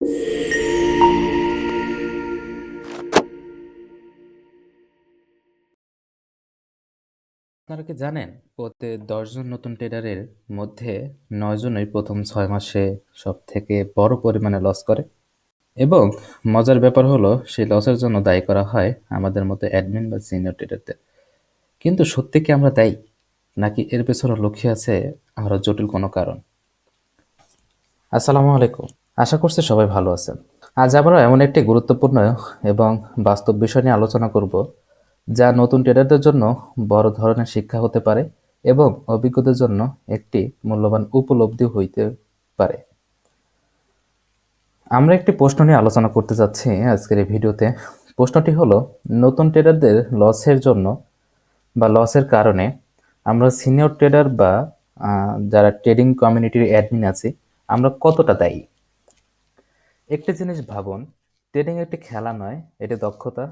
আপনারা কি জানেন প্রতি 10 জন নতুন ট্রেডারের মধ্যে 9 জনই প্রথম 6 মাসে সব থেকে বড় পরিমাণে লস করে? এবং মজার ব্যাপার হলো সেই লসের জন্য দায়ী করা হয় আমাদের মতো অ্যাডমিন বা সিনিয়র ট্রেডারদের। কিন্তু সত্যি কি আমরা দায়ী, নাকি এর পেছনে লুকিয়ে আছে আরো জটিল কোনো কারণ? আসসালামু আলাইকুম, আশা করছি সবাই ভালো আছেন। আজ আমরা এমন একটি গুরুত্বপূর্ণ এবং বাস্তব বিষয় নিয়ে আলোচনা করব, যা নতুন ট্রেডারদের জন্য বড় ধরনের শিক্ষা হতে পারে এবং অভিজ্ঞদের জন্য একটি মূল্যবান উপলব্ধি হইতে পারে। আমরা একটি প্রশ্ন নিয়ে আলোচনা করতে যাচ্ছি আজকের এই ভিডিওতে। প্রশ্নটি হলো, নতুন ট্রেডারদের লসের জন্য বা লসের কারণে আমরা সিনিয়র ট্রেডার বা যারা ট্রেডিং কমিউনিটির অ্যাডমিন আছি, আমরা কতটা দায়ী? একটি জিনিস ভাবুন, ট্রেডিং একটি খেলা নয়, এটি দক্ষতা,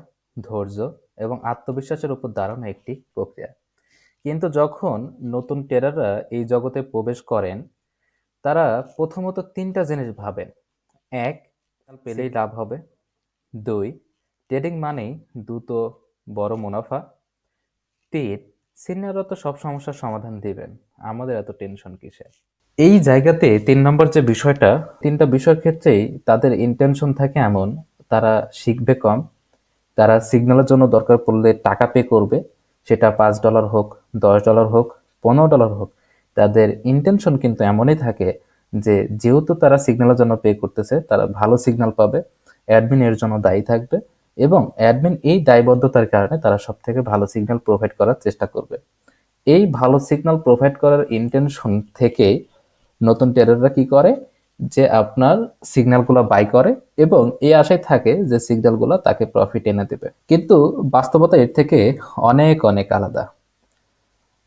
ধৈর্য এবং আত্মবিশ্বাসের উপর দাঁড়ানো একটি প্রক্রিয়া। কিন্তু যখন নতুন ট্রেডাররা এই জগতে প্রবেশ করেন, তারা প্রথমত 3টা জিনিস ভাবেন। 1, পেলেই লাভ হবে। 2, ট্রেডিং মানেই দ্রুত বড় মুনাফা। 3, সিনিয়ররা তো সব সমস্যার সমাধান দিবেন, আমাদের এত টেনশন কিসের? এই জায়গাতে 3 নম্বর যে বিষয়টা, 3টা বিষয়ের ক্ষেত্রেই তাদের ইন্টেনশন থাকে এমন, তারা শিখবে কম, তারা সিগন্যালের জন্য দরকার পড়লে টাকা পে করবে, সেটা $5 হোক, $10 হোক, $15 হোক। তাদের ইন্টেনশন কিন্তু এমনই থাকে যে যেহেতু তারা সিগন্যালের জন্য পে করতেছে, তারা ভালো সিগন্যাল পাবে, অ্যাডমিন এর জন্য দায়ী থাকবে এবং অ্যাডমিন এই দায়বদ্ধতার কারণে তারা সব থেকে ভালো সিগন্যাল প্রোভাইড করার চেষ্টা করবে। এই ভালো সিগন্যাল প্রোভাইড করার ইন্টেনশন থেকে নতুন ট্রেডাররা কি করে, যে আপনার সিগন্যালগুলো বাই করে এবং এই আশায় থাকে যে সিগন্যালগুলো তাকে প্রফিট এনে দেবে। কিন্তু বাস্তবতা এর থেকে অনেক অনেক আলাদা।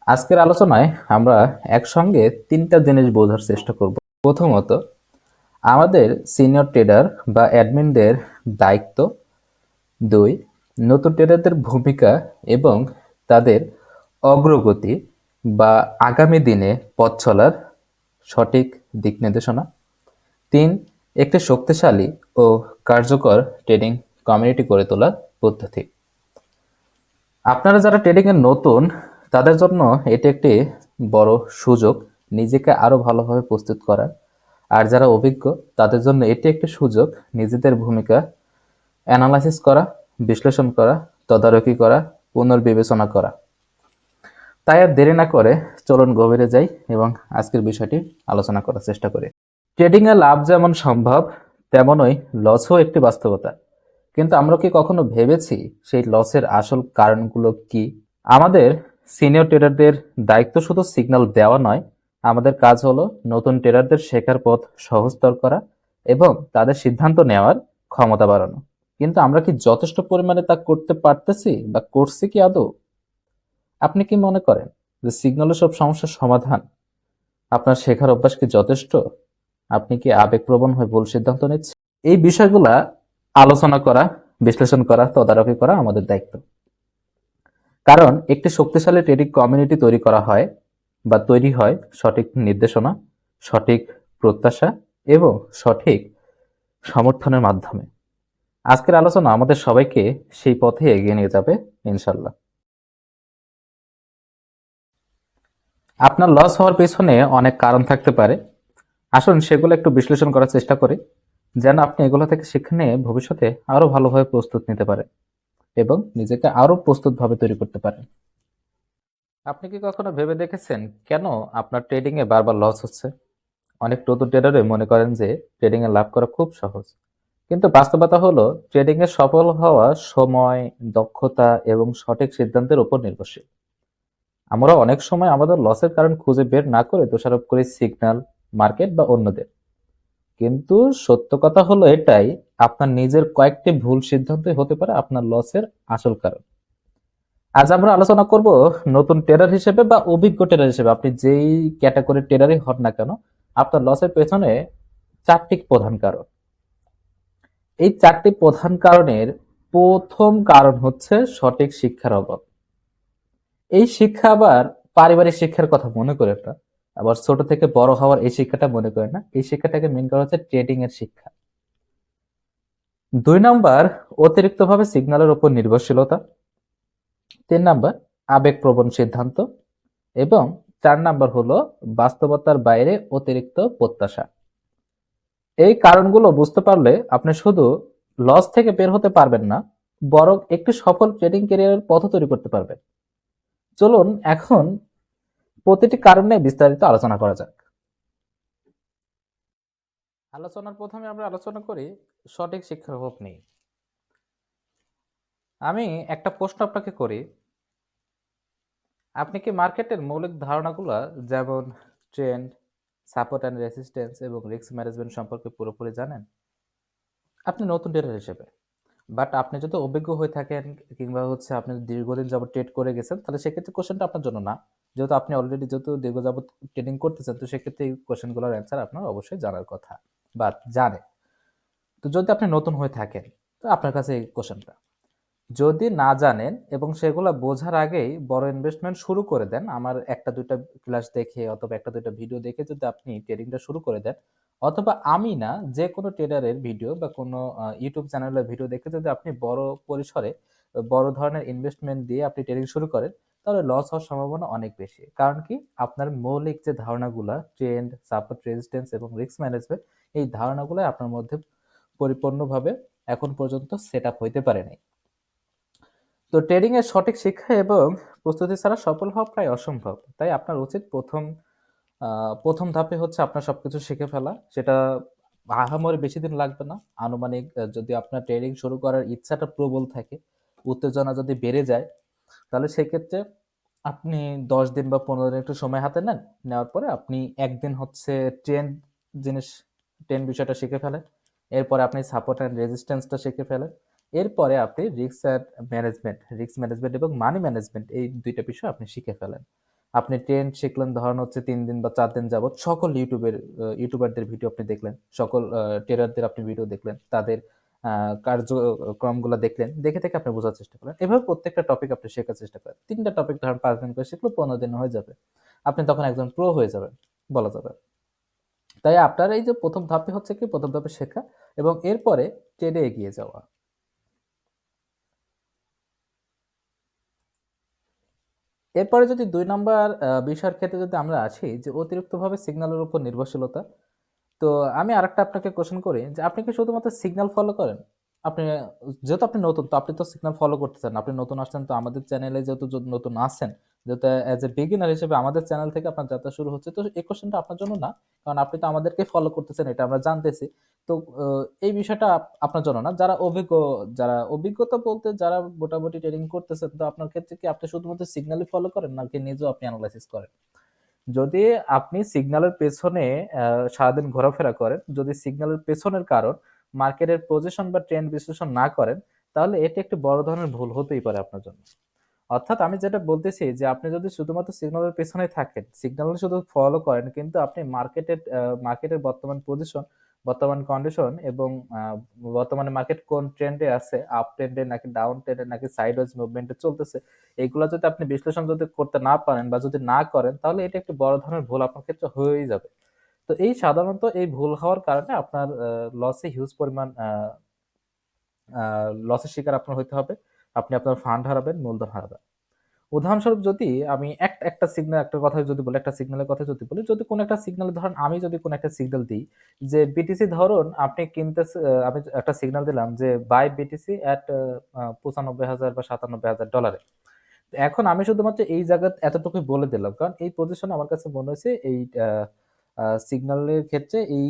আজকের আলোচনায় আমরা একসঙ্গে 3টা জিনিস বোঝার চেষ্টা করব। প্রথমত, আমাদের সিনিয়র ট্রেডার বা অ্যাডমিনদের দায়িত্ব। 2, নতুন ট্রেডারদের ভূমিকা এবং তাদের অগ্রগতি বা আগামী দিনে পথ চলার সঠিক দিক নির্দেশনা। 3, একটি শক্তিশালী ও কার্যকর ট্রেডিং কমিউনিটি গড়ে তোলার পদ্ধতি। আপনারা যারা ট্রেডিং এর নতুন, তাদের জন্য এটি একটি বড় সুযোগ নিজেকে আরো ভালোভাবে প্রস্তুত করার। আর যারা অভিজ্ঞ, তাদের জন্য এটি একটি সুযোগ নিজেদের ভূমিকা অ্যানালাইসিস করা, বিশ্লেষণ করা, তদারকি করা, পুনর্বিবেচনা করা। তাই আর দেরি না করে চলুন গভীরে যাই এবং আজকের বিষয়টি আলোচনা করার চেষ্টা করি। ট্রেডিং এ লাভ যেমন সম্ভব, তেমনই লসও একটি বাস্তবতা। কিন্তু আমরা কি কখনো ভেবেছি সেই লসের আসল কারণগুলো কি? আমাদের সিনিয়র ট্রেডারদের দায়িত্ব শুধু সিগন্যাল দেওয়া নয়, আমাদের কাজ হলো নতুন ট্রেডারদের শেখার পথ সহজতর করা এবং তাদের সিদ্ধান্ত নেওয়ার ক্ষমতা বাড়ানো। কিন্তু আমরা কি যথেষ্ট পরিমাণে তা করতে পারতেছি বা করছি কি আদৌ? আপনি কি মনে করেন যে সিগন্যালের সব সমস্যার সমাধান? আপনার শেখার অভ্যাস কি যথেষ্ট? আপনি কি আবেগপ্রবণ হয়ে ভুল সিদ্ধান্ত নিচ্ছেন? এই বিষয়গুলা আলোচনা করা, বিশ্লেষণ করা, তদারকি করা আমাদের দায়িত্ব। কারণ একটি শক্তিশালী ট্রেডিং কমিউনিটি তৈরি হয় সঠিক নির্দেশনা, সঠিক প্রত্যাশা এবং সঠিক সমর্থনের মাধ্যমে। আজকের আলোচনা আমাদের সবাইকে সেই পথে এগিয়ে নিয়ে যাবে, ইনশাল্লাহ। আপনার লস হওয়ার পেছনে অনেক কারণ থাকতে পারে। আসুন সেগুলো একটু বিশ্লেষণ করার চেষ্টা করি, যেন আপনি এগুলো থেকে শিক্ষা নিয়ে ভবিষ্যতে আরো ভালোভাবে প্রস্তুত নিতে পারেন এবং নিজেকে আরো প্রস্তুতভাবে তৈরি করতে পারেন। আপনি কি কখনো ভেবে দেখেছেন কেন আপনার ট্রেডিং এ বারবার লস হচ্ছে? অনেক নতুন ট্রেডারই মনে করেন যে ট্রেডিং এ লাভ করা খুব সহজ। কিন্তু বাস্তবতা হলো ট্রেডিং এ সফল হওয়া সময়, দক্ষতা এবং সঠিক সিদ্ধান্তের উপর নির্ভরশীল। আমরা অনেক সময় আমাদের লসের কারণ খুঁজে বের না করে দোষারোপ করি সিগন্যাল, মার্কেট বা অন্যদের। কিন্তু সত্য কথা হলো এটাই, আপনার নিজের কয়েকটি ভুল সিদ্ধান্তই হতে পারে আপনার লসের আসল কারণ। আজ আমরা আলোচনা করব নতুন ট্রেডার হিসেবে বা অভিজ্ঞ ট্রেডার হিসেবে, আপনি যেই ক্যাটাগরির ট্রেডারই হন না কেন, আপনার লসের পেছনে 4টি প্রধান কারণ। এই 4টি প্রধান কারণের প্রথম কারণ হচ্ছে সঠিক শিক্ষার অভাব। এই শিক্ষা আবার পারিবারিক শিক্ষার কথা মনে করেন না, আবার ছোট থেকে বড় হওয়ার এই শিক্ষাটা মনে করেন না। এই শিক্ষাটাকে মেন করা হচ্ছে ট্রেডিং এর শিক্ষা। 2 নাম্বার, অতিরিক্তভাবে সিগন্যালের উপর নির্ভরশীলতা। 3 নাম্বার, আবেগপ্রবণ সিদ্ধান্ত। এবং 4 নাম্বার হলো বাস্তবতার বাইরে অতিরিক্ত প্রত্যাশা। এই কারণগুলো বুঝতে পারলে আপনি শুধু লস থেকে বের হতে পারবেন না, বরং একটি সফল ট্রেডিং ক্যারিয়ারের পথ তৈরি করতে পারবেন। চলুন এখন প্রতিটি কারণ নিয়ে বিস্তারিত আলোচনা করা যাক। আলোচনার প্রথমে আমরা আলোচনা করি সঠিক শিক্ষার অভাব নেই। আমি একটা প্রশ্ন আপনাকে করি, আপনি কি মার্কেটের মৌলিক ধারণাগুলো যেমন ট্রেন্ড, সাপোর্ট অ্যান্ড রেসিস্ট্যান্স এবং রিস্ক ম্যানেজমেন্ট সম্পর্কে পুরোপুরি জানেন? আপনি নতুন ট্রেডার হিসেবে, বাট আপনি যদি অভিজ্ঞ হয়ে থাকেন কিংবা আপনি দীর্ঘদিন যাবত ট্রেড করে গেছেন, তাহলে সেক্ষেত্রে কোশ্চেনটা আপনার জন্য না। যেহেতু আপনি অলরেডি দীর্ঘ যাবত ট্রেডিং করতেছেন, তো সেক্ষেত্রে এই কোশ্চেনগুলোর অ্যান্সার আপনার অবশ্যই জানার কথা বা জানে। তো যদি আপনি নতুন হয়ে থাকেন, তো আপনার কাছে এই কোশ্চেনটা, যদি না জানেন এবং সেগুলো বোঝার আগেই বড় ইনভেস্টমেন্ট শুরু করে দেন, আমার একটা দুইটা ক্লাস দেখে অথবা একটা দুইটা ভিডিও দেখে যদি আপনি ট্রেডিংটা শুরু করে দেন, অথবা আমি না, যে কোনো ট্রেডারের ভিডিও বা কোনো ইউটিউব চ্যানেলের ভিডিও দেখে যদি আপনি বড় পরিসরে বড় ধরনের ইনভেস্টমেন্ট দিয়ে আপনি ট্রেডিং শুরু করেন, তাহলে লস হওয়ার সম্ভাবনা অনেক বেশি। কারণ কি, আপনার মৌলিক যে ধারণাগুলো ট্রেন্ড, সাপোর্ট, রেজিস্ট্যান্স এবং রিস্ক ম্যানেজমেন্ট, এই ধারণাগুলো আপনার মধ্যে পরিপূর্ণভাবে এখন পর্যন্ত সেট আপ হইতে পারেনি। তো ট্রেডিং এর সঠিক শিক্ষা এবং প্রস্তুতি ছাড়া সফল হওয়া প্রায় অসম্ভব। তাই আপনার উচিত প্রথম ধাপে আপনার সবকিছু শিখে ফেলা। সেটা আহামরি বেশি দিন লাগবে না। আনুমানিক যদি আপনার ট্রেডিং শুরু করার ইচ্ছাটা প্রবল থাকে, উত্তেজনা যদি বেড়ে যায়, তাহলে সেক্ষেত্রে আপনি ১০ দিন বা ১৫ দিন একটু সময় হাতে নেন। নেওয়ার পরে আপনি ১ দিন ট্রেন্ড জিনিস ট্রেন্ড বিষয়টা শিখে ফেলেন। এরপরে আপনি সাপোর্ট অ্যান্ড রেজিস্ট্যান্সটা শিখে ফেলেন। এরপরে আপনি রিস্ক ম্যানেজমেন্ট এবং মানি ম্যানেজমেন্ট, এই ২ টা বিষয় আপনি শিখে ফেলেন। আপনি ট্রেন্ড শিখলেন, ধরেন ৩ দিন বা ৪ দিন যাবত সকল ইউটিউবারদের ভিডিও আপনি দেখলেন। সকল ট্রেডারদের আপনি ভিডিও দেখলেন। তাদের কার্যক্রমগুলো দেখলেন। দেখে থেকে আপনি বোঝার চেষ্টা করেন। এভাবে প্রত্যেকটা টপিক আপনি শেখার চেষ্টা করেন। ৩ টা টপিক ধরেন ৫ দিন করে শিখলো, ১৫ দিনে হয়ে যাবে। আপনি তখন একজন প্রো হয়ে যাবেন, বলা যাবে। তাই আপনার এই যে ১ম ধাপে কি, ১ম ধাপে শেখা এবং এরপরে ট্রেডে এগিয়ে যাওয়া। এরপরে যদি ২ নাম্বার বিষয়ের ক্ষেত্রে যদি আমরা আসি, যে অতিরিক্তভাবে সিগন্যালের উপর নির্ভরশীলতা। তো আমি আরেকটা আপনাকে কোয়েশ্চেন করি যে, আপনি কি শুধুমাত্র সিগন্যাল ফলো করেন? আপনি যেহেতু আপনি নতুন, তো আপনি তো সিগন্যাল ফলো করতেছেন। আপনি নতুন আসছেন, তো আমাদের চ্যানেলে যেহেতু নতুন আসছেন, যেহেতু অ্যাজ এ বিগিনার হিসেবে আমাদের চ্যানেল থেকে আপনার যাত্রা শুরু হচ্ছে। তো এই কোয়েশ্চেনটা আপনার জন্য না। কারণ আপনি তো আমাদেরকে ফলো করতেছেন, এটা আমরা জানতেছি। তো অ এই বিষয়টা আপনার জন্য না। যারা অভিজ্ঞতা বলতে যারা মোটামুটি ট্রেডিং করতেছেন, তো আপনার ক্ষেত্রে কি আপনি শুধুমাত্র সিগন্যালই ফলো করেন নাকি নিজেও আপনি এনালাইসিস করেন? যদি আপনি সিগন্যালের পেছনে সারাদিন ঘোরাফেরা করেন, যদি সিগন্যালের পেছনের কারণ মার্কেটের পজিশন বা ট্রেন্ড বিশ্লেষণ না করেন, তাহলে এটি একটি বড় ধরনের ভুল হতেই পারে আপনার জন্য। অর্থাৎ আমি যেটা বলতেছি যে, আপনি যদি শুধুমাত্র সিগন্যালের পেছনে থাকেন, সিগন্যাল শুধু ফলো করেন, কিন্তু আপনি মার্কেটের বর্তমান পজিশন, বর্তমান কন্ডিশন এবং আ বর্তমানে মার্কেট কোন ট্রেন্ডে আছে, আপ ট্রেন্ডে নাকি ডাউন ট্রেন্ডে নাকি সাইডওয়েজ মুভমেন্টে চলতেছে, এগুলা যদি আপনি বিশ্লেষণ করতে না পারেন বা যদি না করেন, তাহলে এটা একটি বড় ধরনের ভুল আপনার ক্ষেত্রে হয়েই যাবে। তো সাধারণত এই ভুল হওয়ার কারণে আপনার লসে হিউজ পরিমাণ আ লসের শিকার আপনার হইতে হবে। আপনি আপনার ফান্ড হারাবেন, মূলধন হারাবেন। উদাহরণস্বরূপ যদি আমি একটা কথা যদি বলি, একটা সিগন্যালের কথা যদি বলি, যদি কোনো একটা সিগন্যাল ধরেন, আমি যদি কোনো একটা সিগন্যাল দিই যে বিটিসি, ধরুন আপনি আমি একটা সিগন্যাল দিলাম যে বাই বিটিসি এট ৯৫,০০০ বা $৯৭,০০০। এখন আমি শুধুমাত্র এই জায়গাতে এতটুকুই বলে দিলাম। কারণ এই পজিশনে আমার কাছে মনে হইছে এই আ আ সিগন্যালের ক্ষেত্রে এই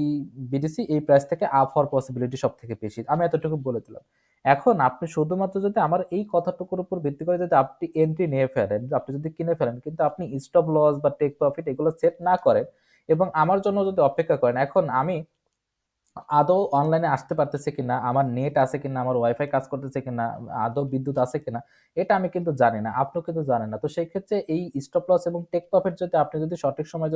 বিটিসি এই প্রাইস থেকে আপ হওয়ার পসিবিলিটি সবথেকে বেশি। আমি এতটুকু বলে দিলাম। এখন আপনি শুধুমাত্র যদি আমার এই কথাটুকুর উপর ভিত্তি করে যদি আপনি এন্ট্রি নিয়ে ফেলেন, আপনি যদি কিনে ফেলেন, কিন্তু আপনি স্টপ লস বা টেক প্রফিট এগুলো সেট না করেন এবং আমার জন্য যদি অপেক্ষা করেন, এখন আমি আদৌ অনলাইনে আসতে পারতেছি কিনা, আমার নেট আছে কিনা, আমার ওয়াইফাই কাজ করতেছে কিনা, আদৌ বিদ্যুৎ আছে কিনা, এটা আমি কিন্তু জানি না। আপনিও কিন্তু জানেন না। তো সেই ক্ষেত্রে এই স্টপ লস এবং টেক প্রফিট যদি আপনি সঠিক সময়ে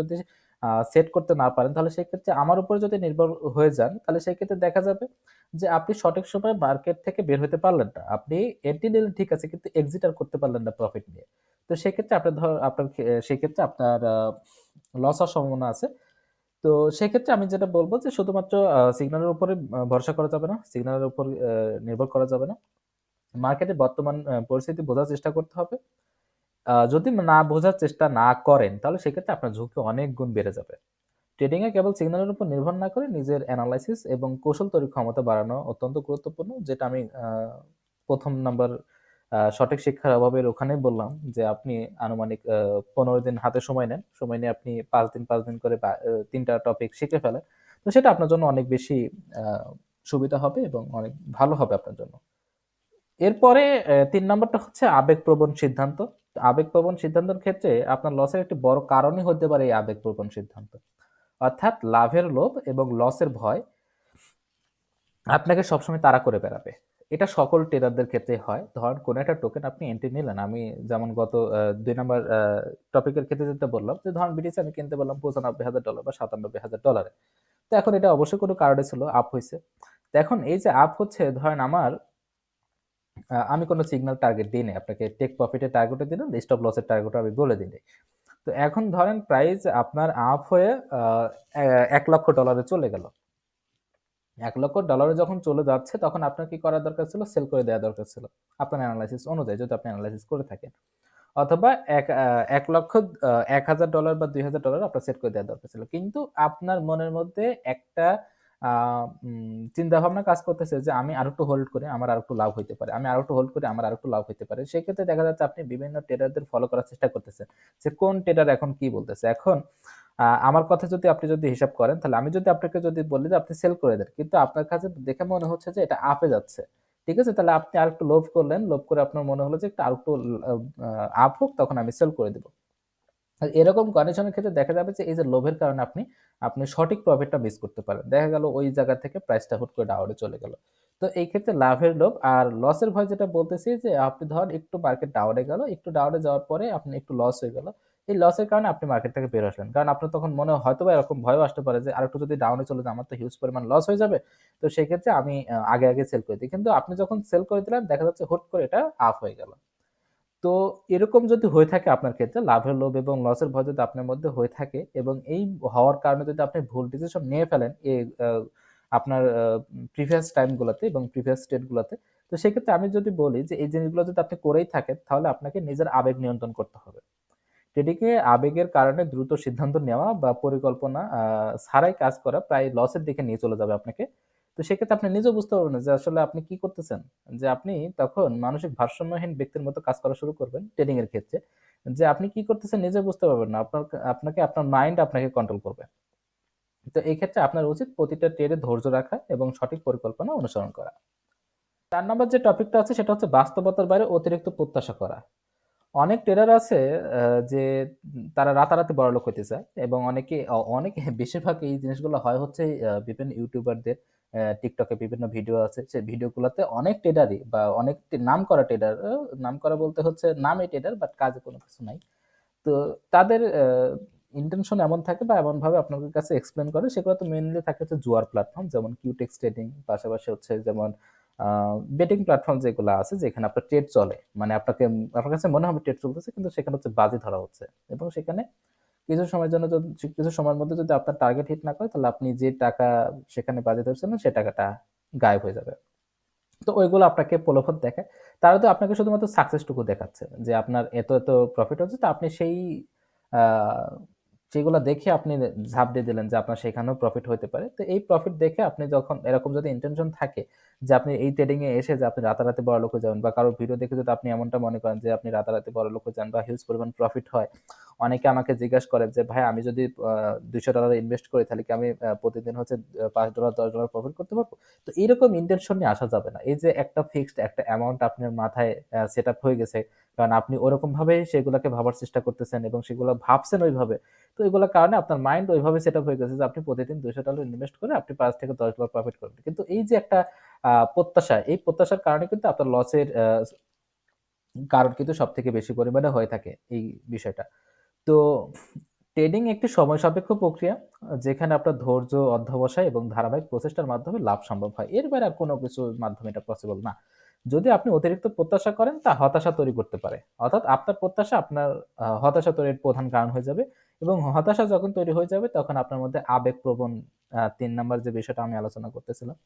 সেট করতে না পারেন, তাহলে সেক্ষেত্রে আমার উপরে যদি নির্ভর হয়ে যান, তাহলে সেক্ষেত্রে দেখা যাবে যে আপনি সঠিক সময়ে মার্কেট থেকে বের হতে পারলেন না। আপনি এন্ট্রি নিলেন ঠিক আছে, কিন্তু এক্সিট আর করতে পারলেন না প্রফিট নিয়ে। তো সেক্ষেত্রে আপনার সেক্ষেত্রে আপনার লস হওয়ার সম্ভাবনা আছে। তো তো সেক্ষেত্রে আমি যেটা বলবো যে শুধুমাত্র সিগন্যালের উপরে ভরসা করা যাবে না, সিগন্যালের উপর নির্ভর করা যাবে না। মার্কেটে বর্তমান পরিস্থিতি বোঝার চেষ্টা করতে হবে। যদি না বোঝার চেষ্টা না করেন, তাহলে সেক্ষেত্রে আপনার ঝুঁকি অনেক গুণ বেড়ে যাবে। ট্রেডিং এ কেবল সিগন্যালের উপর নির্ভর না করে নিজের অ্যানালাইসিস এবং কৌশল তৈরির ক্ষমতা বাড়ানো অত্যন্ত গুরুত্বপূর্ণ। যেটা আমি ১ম নাম্বার সঠিক শিক্ষার অভাবের ওখানেই বললাম যে আপনি আনুমানিক ১৫ দিন হাতে সময় নেন। সময় নিয়ে আপনি ৫ দিন করে ৩ টা টপিক শিখে ফেলেন। তো সেটা আপনার জন্য অনেক বেশি আ সুবিধা হবে এবং অনেক ভালো হবে আপনার জন্য। এরপরে ৩ নাম্বারটা হচ্ছে আবেগপ্রবণ সিদ্ধান্ত। আবেগপ্রবণ সিদ্ধান্তের ক্ষেত্রে আপনার লসের একটি বড় কারণই হতে পারে এই আবেগপ্রবণ সিদ্ধান্ত। অর্থাৎ লাভের লোভ এবং লসের ভয় আপনাকে সবসময় তাড়া করে বেড়াবে। এটা সকল ট্রেডারদের ক্ষেত্রেই হয়। ধরেন কোন একটা টোকেন আপনি এন্ট্রি নিলেন। আমি যেমন গত ২ নাম্বার টপিকের ক্ষেত্রে যেটা বললাম যে ধরেন বিটিসি আমি কিনতে বললাম $৯৫,০০০ বা $৯৭,০০০ তো এখন এটা অবশ্যই কোনো কারণে ছিল, আপ হইছে। তো এখন এই যে আপ হচ্ছে ধরেন আমার আমি কোনো সিগন্যাল টার্গেট দিই নাই। আপনাকে টেক প্রফিটের টার্গেটও দিলাম, স্টপ লসের টার্গেটও আমি বলে দিই নাই। তো এখন ধরেন প্রাইস আপনার আপ হয়ে আ এ $১,০০,০০০ চলে গেল। $১,০০,০০০ যখন চলে যাচ্ছে তখন আপনার কি করা দরকার ছিল? সেল করে দেয়া দরকার ছিল। আপনার এনালাইসিস অনুযায়ী যদি আপনি এনালাইসিস করে থাকেন। অথবা এক আ $১,০০,০০০ $১,০০০ বা $২,০০০ আপনার সেট করে দেওয়া দরকার ছিল। কিন্তু আপনার মনের মধ্যে একটা আ চিন্তাভাবনা কাজ করতেছে যে আমি আরেকটু হোল্ড করি, আমার আরেকটু লাভ হইতে পারে। আমি আরেকটু হোল্ড করি, আমার আরেকটু লাভ হইতে পারে। সেক্ষেত্রে দেখা যাচ্ছে আপনি বিভিন্ন ট্রেডারদের ফলো করার চেষ্টা করতেছেন। যে কোন ট্রেডার এখন কি বলতেছে। এখন আমার কথা যদি আপনি যদি হিসাব করেন, তাহলে আমি যদি আপনাকে যদি বলি যে আপনি সেল করে দেন। কিন্তু আপনার কাছে দেখে মনে হচ্ছে যে এটা আপে যাচ্ছে। ঠিক আছে? তাহলে আপনি আরেকটু লোভ করলেন। লোভ করে আপনার মনে হলো যে একটু আরেকটু আ আ আপ হোক তখন আমি সেল করে দিব। আর এরকম কন্ডিশনের ক্ষেত্রে দেখা যাবে যে এই যে লোভের কারণে আপনি সঠিক প্রফিটটা মিস করতে পারেন। দেখা গেল ওই জায়গা থেকে প্রাইসটা হুট করে ডাউনে চলে গেল। তো এই ক্ষেত্রে লাভের লোভ আর লসের ভয় যেটা বলতেছি যে আপনি ধরেন একটু মার্কেট ডাউনে গেল, একটু ডাউনে যাওয়ার পরে আপনি একটু লস হয়ে গেল। এই লসের কারণে আপনি মার্কেট থেকে বের আসলেন। কারণ আপনার তখন মনে হয়তোবা এরকম ভয়ও আসতে পারে যে আরেকটু যদি ডাউনে চলে যায় আমার তো হিউজ পরিমাণ লস হয়ে যাবে। তো সেক্ষেত্রে আমি আগে সেল করে দিই। কিন্তু আপনি যখন সেল করে দিলেন দেখা যাচ্ছে হুট করে এটা আপ হয়ে গেল। তো এরকম যদি হয়ে থাকে আপনার ক্ষেত্রে লাভের লোভ এবং লসের ভয় যদি আপনার মধ্যে হয়ে থাকে এবং এই হওয়ার কারণে যদি আপনি ভুল ডিসিশন নিয়ে ফেলেন আপনার প্রিভিয়াস টাইম গুলাতে এবং প্রিভিয়াস স্টেট গুলাতে, তো সেক্ষেত্রে আমি যদি বলি যে এই জিনিসগুলো যদি আপনি করেই থাকেন তাহলে আপনাকে নিজের আবেগ নিয়ন্ত্রণ করতে হবে। এটিকে আবেগের কারণে দ্রুত সিদ্ধান্ত নেওয়া বা পরিকল্পনা ছাড়াই কাজ করা প্রায় লসের দিকে নিয়ে চলে যাবে আপনাকে। তো সেক্ষেত্রে আপনি নিজেও বুঝতে পারবেন না যে আসলে আপনি কি করতেছেন। যে আপনি তখন মানসিক ভারসাম্যহীন ব্যক্তির মতো কাজ করা শুরু করবেন ট্রেডিং এর ক্ষেত্রে। যে আপনি কি করতেছেন নিজে বুঝতে পারবেন না। আপনাকে আপনার মাইন্ড আপনাকে কন্ট্রোল করবে। তো এই ক্ষেত্রে আপনার উচিত প্রতিটা ট্রেডে ধৈর্য রাখা এবং সঠিক পরিকল্পনা অনুসরণ করা। ৪ নাম্বার যে টপিকটা আছে সেটা হচ্ছে বাস্তবতার বাইরে অতিরিক্ত প্রত্যাশা করা। অনেক ট্রেডার আছে আ যে তারা রাতারাতি বড়লোক হইতে চায় এবং অনেকে বেশিরভাগ এই জিনিসগুলো হয় হচ্ছে বিভিন্ন ইউটিউবারদের TikTok এ বিভিন্ন ভিডিও আছে। সেই ভিডিওগুলাতে অনেক ট্রেডারই বা অনেক নামকরা ট্রেডার নামকরা বলতে হচ্ছে নামে ট্রেডার বাট কাজে কোনো কিছু নাই। তো তাদের ইনটেনশন এমন থাকে বা এমনভাবে আপনাদের কাছে এক্সপ্লেইন করে সেগুলো তো মেইনলি থাকে হচ্ছে জুয়ার প্ল্যাটফর্ম যেমন কিউটেক্স ট্রেডিং পাশাপাশি হচ্ছে যেমন আ বেটিং প্ল্যাটফর্ম যেগুলা আছে যেখানে আপনার ট্রেড চলে। মানে আপনার কাছে মনে হবে ট্রেড চলতেছে কিন্তু সেখানে হচ্ছে বাজি ধরা হচ্ছে। এবং সেখানে কিছু সময়ের জন্য কিছু সময়ের মধ্যে যদি আপনার টার্গেট হিট না করে তাহলে আপনি যে টাকা সেখানে বাজি ধরছিলেন সে টাকাটা গায়েব হয়ে যাবে। তো ওইগুলো আপনাকে প্রলোভন দেখায়। তারা তো আপনাকে শুধুমাত্র সাকসেস টুকু দেখাচ্ছে। যে আপনার এত প্রফিট হচ্ছে তো আপনি আ সেগুলা দেখে আপনি ঝাঁপ দিয়ে দিলেন যে আপনার সেখানেও প্রফিট হইতে পারে। তো এই প্রফিট দেখে আপনি যখন এরকম যদি ইনটেনশন থাকে যে আপনি এই ট্রেডিং এ এসে যে আপনি রাতারাতি বড়লোক হয়ে যাবেন বা কারো ভিডিও দেখে যদি আপনি এমনটা মনে করেন যে আপনি রাতারাতি বড়লোক হয়ে যান বা হিউজ পরিমাণ প্রফিট হয়। অনেকে আমাকে জিজ্ঞাসা করে যে, "ভাই আমি যদি $200 ইনভেস্ট করি তাহলে কি আমি প্রতিদিন হচ্ছে $5 $10 প্রফিট করতে পারব?" তো এরকম ইনটেনশন নিয়ে আসা যাবে না। এই যে একটা ফিক্সড একটা অ্যামাউন্ট আপনার মাথায় সেটআপ হয়ে গেছে। কারণ আপনি ওরকমভাবে সেগুলাকে ভাবার চেষ্টা করতেছেন এবং সেগুলো ভাবছেন ওইভাবে। তো এগুলোর কারণে আপনার মাইন্ড ওইভাবে সেটআপ হয়ে গেছে যে আপনি প্রতিদিন $200 ইনভেস্ট করে আপনি $5 থেকে $10 প্রফিট করবেন। কিন্তু এই যে একটা প্রত্যাশা, এই প্রত্যাশার কারণে কিন্তু আপনার লসের কারণ কিন্তু সবথেকে বেশি পরিমাণে হয়ে থাকে এই বিষয়টা। তো ট্রেডিং একটি সময় সাপেক্ষ প্রক্রিয়া যেখানে আপনার ধৈর্য, অধ্যবসায় এবং ধারাবাহিক প্রচেষ্টার মাধ্যমে লাভ সম্ভব হয়। এর বাইরে আর কোনো কিছুর মাধ্যমে এটা পসিবল না। যদি আপনি অতিরিক্ত প্রত্যাশা করেন তা হতাশা তৈরি করতে পারে। অর্থাৎ আপনার প্রত্যাশা আপনার হতাশা তৈরির প্রধান কারণ হয়ে যাবে। এবং হতাশা যখন তৈরি হয়ে যাবে তখন আপনার মধ্যে আবেগপ্রবণ ৩ নাম্বার যে বিষয়টা আমি আলোচনা করতেছিলাম।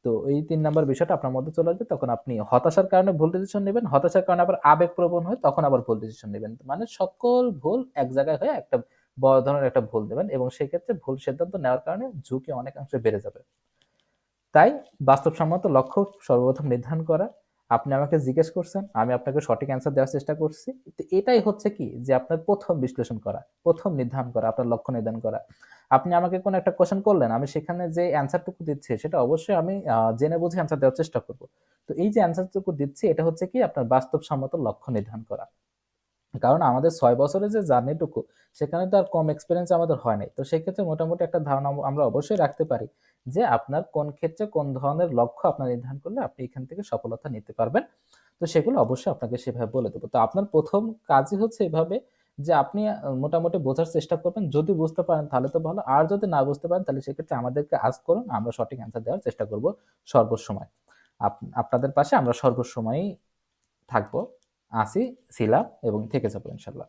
তো এই ৩ নাম্বার বিষয়টা আপনার মধ্যে চলে আসবে। তখন আপনি হতাশার কারণে ভুল ডিসিশন নিবেন। হতাশার কারণে আবার আবেগপ্রবণ হয়ে তখন আবার ভুল ডিসিশন নিবেন। মানে সকল ভুল এক জায়গায় হয়ে একটা বড় ধরনের একটা ভুল দিবেন এবং সেক্ষেত্রে ভুল সিদ্ধান্ত নেওয়ার কারণে ঝুঁকি অনেকাংশে বেড়ে যাবে। তাই বাস্তবসম্মত লক্ষ্য সর্বপ্রথম নির্ধারণ করা। আপনি আমাকে জিজ্ঞেস করছেন, আমি আপনাকে সঠিক অ্যান্সার দেওয়ার চেষ্টা করছি। তো এটাই হচ্ছে কি যে আপনার ১ম বিশ্লেষণ করা, ১ম নির্ধারণ করা, আপনার লক্ষ্য নির্ধারণ করা। আপনি আমাকে কোনো একটা কোয়েশ্চেন করলেন, আমি সেখানে যে অ্যান্সারটুকু দিচ্ছি সেটা অবশ্যই আমি জেনে বুঝে অ্যান্সার দেওয়ার চেষ্টা করব। তো এই যে অ্যান্সারটুকু দিচ্ছি এটা হচ্ছে কি আপনার বাস্তবসম্মত লক্ষ্য নির্ধারণ করা। কারণ আমাদের ৬ বছরের যে জার্নিটুকু, সেখানে তো আর কম এক্সপেরিয়েন্স আমাদের হয় নাই। তো সেক্ষেত্রে মোটামুটি একটা ধারণা আমরা অবশ্যই রাখতে পারি যে, আপনার কোন ক্ষেত্রে কোন ধরনের লক্ষ্য আপনার নির্ধারণ করলে আপনি এখান থেকে সফলতা নিতে পারবেন। তো সেগুলো অবশ্যই আপনাকে সেভাবে বলে দেব। তো আপনার ১ম কাজই হচ্ছে এভাবে যে, আপনি মোটামুটি বোঝার চেষ্টা করবেন। যদি বুঝতে পারেন তাহলে তো ভালো। আর যদি না বুঝতে পারেন তাহলে সেক্ষেত্রে আমাদেরকে আস্ক করুন। আমরা সঠিক অ্যান্সার দেওয়ার চেষ্টা করব সর্বসময়। আপনাদের পাশে আমরা সর্বসময়ই থাকবো, আছি, ছিলাম এবং থেকে যাবো ইনশাআল্লাহ।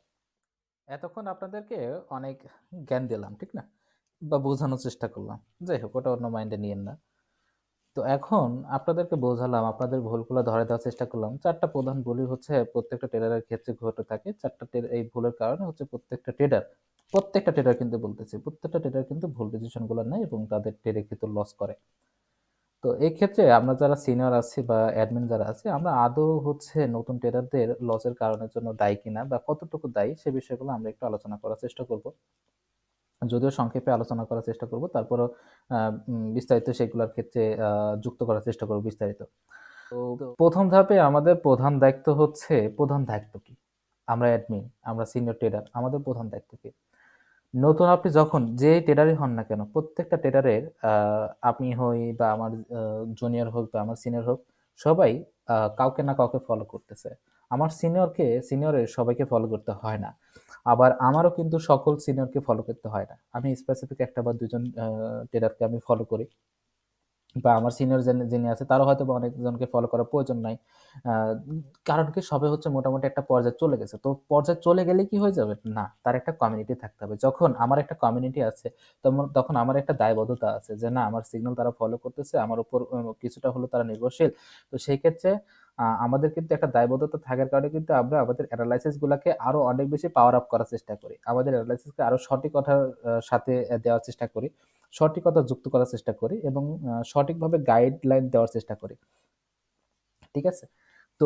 এতক্ষণ আপনাদেরকে অনেক জ্ঞান দিলাম, ঠিক না? বা বোঝানোর চেষ্টা করলাম। যাই হোক ওটা অন্য মাইন্ডে নিয়েন না। তো এখন আপনাদেরকে বোঝালাম, আপনাদের ভুলগুলো ধরায় দেওয়ার চেষ্টা করলাম। ৪ টা প্রধান ভুলই হচ্ছে প্রত্যেকটা ট্রেডারের ক্ষেত্রে ঘটে থাকে। ৪ টা এই ভুলের কারণে হচ্ছে প্রত্যেকটা ট্রেডার কিন্তু বলতেছি, প্রত্যেকটা ট্রেডার কিন্তু ভুল ডিসিশন গুলো নেয় এবং তাদের ট্রেডে কিন্তু লস করে। তো এক্ষেত্রে আমরা যারা সিনিয়র আছি বা অ্যাডমিন যারা আছে, আমরা আদৌ হচ্ছে নতুন ট্রেডারদের লসের কারণের জন্য দায়ী কিনা বা কতটুকু দায়ী সে বিষয়গুলো আমরা একটু আলোচনা করার চেষ্টা করব। যদিও সংক্ষেপে আলোচনা করার চেষ্টা করব। তারপরও আ বিস্তারিত সেগুলোর ক্ষেত্রে যুক্ত করার চেষ্টা করব বিস্তারিত। তো ১ম ধাপে আমাদের প্রধান দায়িত্ব হচ্ছে, প্রধান দায়িত্ব কি? আমরা অ্যাডমিন, আমরা সিনিয়র ট্রেডার, আমাদের প্রধান দায়িত্ব কি? নতুন আপনি যখন যেই ট্রেডারই হন না কেন, প্রত্যেকটা ট্রেডারের আমি হই বা আমার জুনিয়র হোক বা আমার সিনিয়র হোক, সবাই কাউকে না কাউকে ফলো করতেছে। আমার সিনিয়রের সবাইকে ফলো করতে হয় না। আবার আমারও কিন্তু সকল সিনিয়রকে ফলো করতে হয় না। আমি স্পেসিফিক ১ টা বা ২ জন ট্রেডারকে আমি ফলো করি। বা আমার সিনিয়র যিনি আছে তারও হয়তোবা অনেকজনকে ফলো করার প্রয়োজন নাই। আ কারণ কি সবাই হচ্ছে মোটামুটি একটা পর্যায়ে চলে গেছে। তো পর্যায়ে চলে গেলে কি হয়ে যাবে? না, তার একটা কমিউনিটি থাকতে হবে। যখন আমার একটা কমিউনিটি আছে তখন আমার একটা দায়বদ্ধতা আছে যে না আমার সিগন্যাল তারা ফলো করতেছে, আমার উপর কিছুটা হলেও তারা নির্ভরশীল। তো সেই ক্ষেত্রে আমাদের কিন্তু একটা দায়বদ্ধতা থাকার কারণে কিন্তু আমরা আমাদের এনালাইসিস গুলাকে আরো অনেক বেশি পাওয়ার আপ করার চেষ্টা করি। আমাদের এনালাইসিসকে আরো সঠিকতার সাথে দেওয়ার চেষ্টা করি। সঠিকতা যুক্ত করার চেষ্টা করি এবং সঠিকভাবে গাইডলাইন দেওয়ার চেষ্টা করি। ঠিক আছে? তো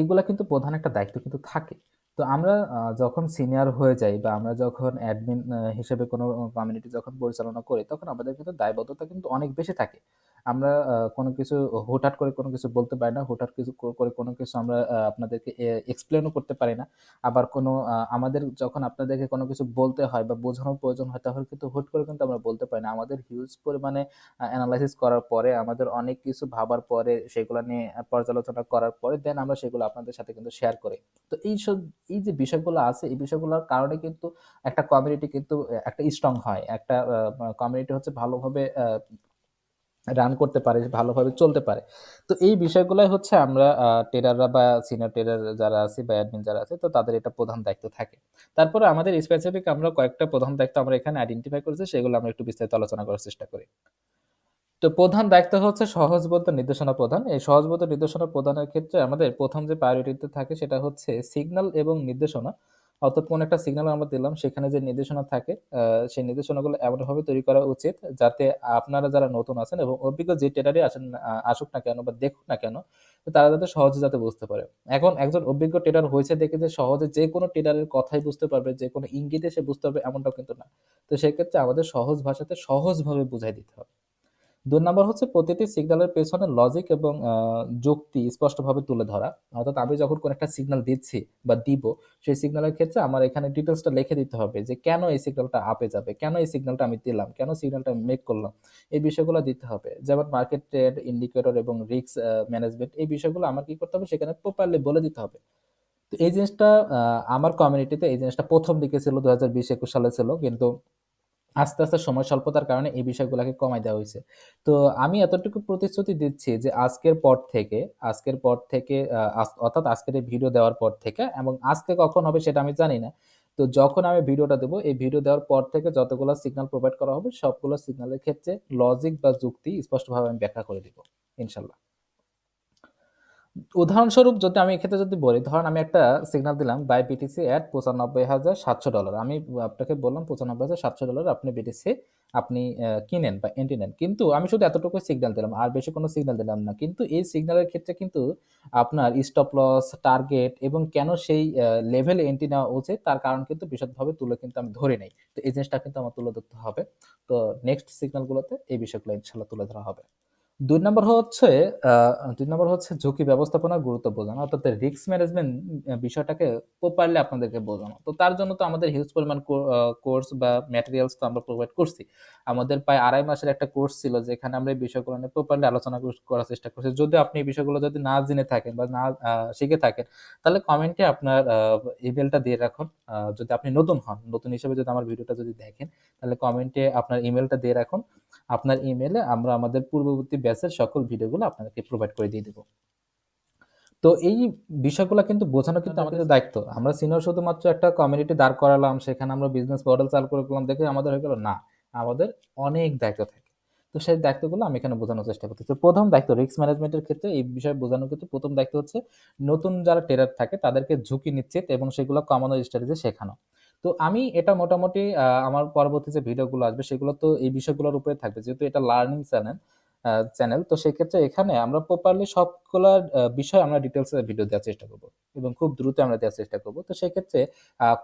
এগুলা কিন্তু প্রধান একটা দায়িত্ব কিন্তু থাকে। তো আমরা যখন সিনিয়র হয়ে যাই বা আমরা যখন অ্যাডমিন হিসেবে কোনো কমিউনিটি যখন পরিচালনা করি, তখন আমাদের কিন্তু দায়বদ্ধতা কিন্তু অনেক বেশি থাকে। আমরা কোনো কিছু হুটহাট করে কোনো কিছু বলতে পারি না। হুটহাট কিছু করে কোনো কিছু আমরা আপনাদেরকে এক্সপ্লেইনও করতে পারি না। আবার কোনো আমাদের যখন আপনাদেরকে কোনো কিছু বলতে হয় বা বোঝানোর প্রয়োজন হয়, তখন কিন্তু হুট করে কিন্তু আমরা বলতে পারি না। আমাদের হিউজ পরিমাণে এনালাইসিস করার পরে, আমাদের অনেক কিছু ভাবার পরে, সেগুলা নিয়ে পর্যালোচনা করার পরে দেন আমরা সেগুলো আপনাদের সাথে কিন্তু শেয়ার করি। তো এই যে বিষয়গুলো আছে, এই বিষয়গুলোর কারণে কিন্তু একটা কমিউনিটি কিন্তু একটা স্ট্রং হয়। একটা কমিউনিটি হচ্ছে ভালোভাবে রান করতে পারে, ভালোভাবে চলতে পারে। তো এই বিষয়গুলাই হচ্ছে আমরা ট্রেডাররা বা সিনিয়র ট্রেডার যারা আছে বা অ্যাডমিন যারা আছে, তো তাদের এটা প্রধান দায়িত্ব থাকে। তারপরে আমাদের স্পেসিফিক আমরা কয়েকটা প্রধান দায়িত্ব আমরা এখানে আইডেন্টিফাই করেছি, সেগুলো আমরা একটু বিস্তারিত আলোচনা করার চেষ্টা করি। তো প্রধান দায়িত্ব হচ্ছে সহজবোধ্য নির্দেশনা প্রদান। এই সহজবোধ্য নির্দেশনা প্রদানের ক্ষেত্রে আমাদের ১ম যে প্রায়োরিটিতে থাকে সেটা হচ্ছে সিগন্যাল এবং নির্দেশনা। অর্থাৎ কোনো একটা সিগন্যাল আমরা দিলাম, সেখানে যে নির্দেশনা থাকে সেই নির্দেশনাগুলো এমনভাবে তৈরি করা উচিত যাতে আপনারা যারা নতুন আছেন এবং অভিজ্ঞ যে ট্রেডারই আসুক না কেন বা দেখুক না কেন, তো তারা যাতে সহজে যাতে বুঝতে পারে। এখন একজন অভিজ্ঞ ট্রেডার হয়েছে দেখে যে সহজে যেকোনো ট্রেডারের কথাই বুঝতে পারবে, যেকোনো ইঙ্গিতে সে বুঝতে পারবে এমনটাও কিন্তু না। তো সেক্ষেত্রে আমাদের সহজ ভাষাতে সহজভাবে বুঝাই দিতে হবে। ২ নাম্বার হচ্ছে প্রতিটি সিগন্যালের পেছনে লজিক এবং যুক্তি স্পষ্টভাবে তুলে ধরা। অর্থাৎ আমি যখন কোনো একটা সিগন্যাল দিচ্ছি বা দিব, সেই সিগন্যালের ক্ষেত্রে আমার এখানে ডিটেইলসটা লিখে দিতে হবে যে কেন এই সিগন্যালটা আপে যাবে? কেন এই সিগন্যালটা আমি দিলাম? কেন সিগন্যালটা আমি মেক করলাম? এই বিষয়গুলো দিতে হবে। যেমন মার্কেট ট্রেড, ইন্ডিকেটর এবং রিস্ক ম্যানেজমেন্ট এই বিষয়গুলো আমার কি করতে হবে? সেখানে প্রপারলি বলে দিতে হবে। তো এই জিনিসটা আ আমার কমিউনিটিতে এই জিনিসটা ১ম দিকে ছিল ২০২০-২১ সালে ছিল। কিন্তু আস্তে সময় স্বল্পতার কারণে এই বিষয়গুলাকে কমায় দেওয়া হইছে। তো আমি এতটুকু প্রতিশ্রুতি দিচ্ছি যে আজকের পর থেকে অর্থাৎ আজকের এই ভিডিও দেওয়ার পর থেকে এবং আজকে কখন হবে সেটা আমি জানি না। তো যখন আমি ভিডিওটা দেবো, এই ভিডিও দেওয়ার পর থেকে যতগুলো সিগন্যাল প্রোভাইড করা হবে সবগুলো সিগন্যালের ক্ষেত্রে লজিক বা যুক্তি স্পষ্টভাবে আমি ব্যাখ্যা করে দিব ইনশাল্লাহ। উদাহরণস্বরূপ যদি আমি এক্ষেত্রে যদি বলি, ধরেন আমি একটা সিগন্যাল দিলাম বাই বিটিসি অ্যাট $95,700, আমি আপনাকে বললাম $95,700 আপনি বিটিসি আপনি কিনেন বা এন্ট্রি নেন, কিন্তু আমি শুধু এতটুকু সিগন্যাল দিলাম, আর বেশি কোনো সিগন্যাল দিলাম না, কিন্তু এই সিগন্যালের ক্ষেত্রে কিন্তু আপনার স্টপ লস, টার্গেট এবং কেন সেই লেভেলে এন্ট্রি নেওয়া উচিত তার কারণ কিন্তু বিশদভাবে তুলে কিন্তু আমি ধরে নেই। তো এই জিনিসটা কিন্তু আমার তুলে ধরতে হবে। তো নেক্সট সিগন্যালগুলোতে এই বিষয়গুলো ইনশাল্লাহ তুলে ধরা হবে। ২ নম্বর হচ্ছে আ ২ নম্বর হচ্ছে ঝুঁকি ব্যবস্থাপনার গুরুত্ব বোঝানো। অর্থাৎ রিস্ক ম্যানেজমেন্ট বিষয়টাকে প্রপারলি আপনাদেরকে বোঝানো। তো তার জন্য তো আমাদের হিউজ পরিমাণ কোর্স বা ম্যাটেরিয়ালস তো আমরা প্রোভাইড করছি। আমাদের প্রায় ২.৫ মাসের একটা কোর্স ছিল যেখানে আমরা এই বিষয়গুলো নিয়ে প্রপারলি আলোচনা করার চেষ্টা করছি। যদিও আপনি এই বিষয়গুলো যদি না জেনে থাকেন বা না শিখে থাকেন, তাহলে কমেন্টে আপনার ইমেইলটা দিয়ে রাখুন। যদি আপনি নতুন হন, নতুন হিসেবে যদি আমার ভিডিওটা যদি দেখেন, তাহলে কমেন্টে আপনার ইমেইলটা দিয়ে রাখুন। আপনার ইমেইলে আমরা আমাদের পূর্ববর্তী ব্যাচের সকল ভিডিওগুলো আপনাদেরকে প্রোভাইড করে দিয়ে দেব। তো এই বিষয়গুলো কিন্তু বোঝানো কিন্তু আমাদের দায়িত্ব। আমরা সিনিয়র শুধুমাত্র একটা কমিউনিটি দাঁড় করালাম, সেখানে আমরা বিজনেস মডেল চালু করে করলাম দেখে আমাদের হয়ে গেল না। আমাদের অনেক দায়িত্ব থাকে। তো সেই দায়িত্বগুলো আমি এখানে বোঝানোর চেষ্টা করতেছি। প্রথম দায়িত্ব রিস্ক ম্যানেজমেন্টের ক্ষেত্রে এই বিষয়ে বোঝানোর ক্ষেত্রে প্রথম দায়িত্ব হচ্ছে নতুন যারা ট্রেডার থাকে তাদেরকে ঝুঁকি নিশ্চিত এবং সেগুলো কমানোর স্ট্র্যাটেজি শেখানো। তো আমি এটা মোটামুটি আমার পরবর্তী যে ভিডিওগুলো আসবে সেগুলো তো এই বিষয়গুলোর উপরে থাকবে। যেহেতু এটা লার্নিং চ্যানেল, তো সেক্ষেত্রে এখানে আমরা প্রপারলি সবগুলা বিষয় আমরা ডিটেইলস এ ভিডিও দেওয়ার চেষ্টা করব এবং খুব দ্রুত আমরা দেওয়ার চেষ্টা করব। তো সেক্ষেত্রে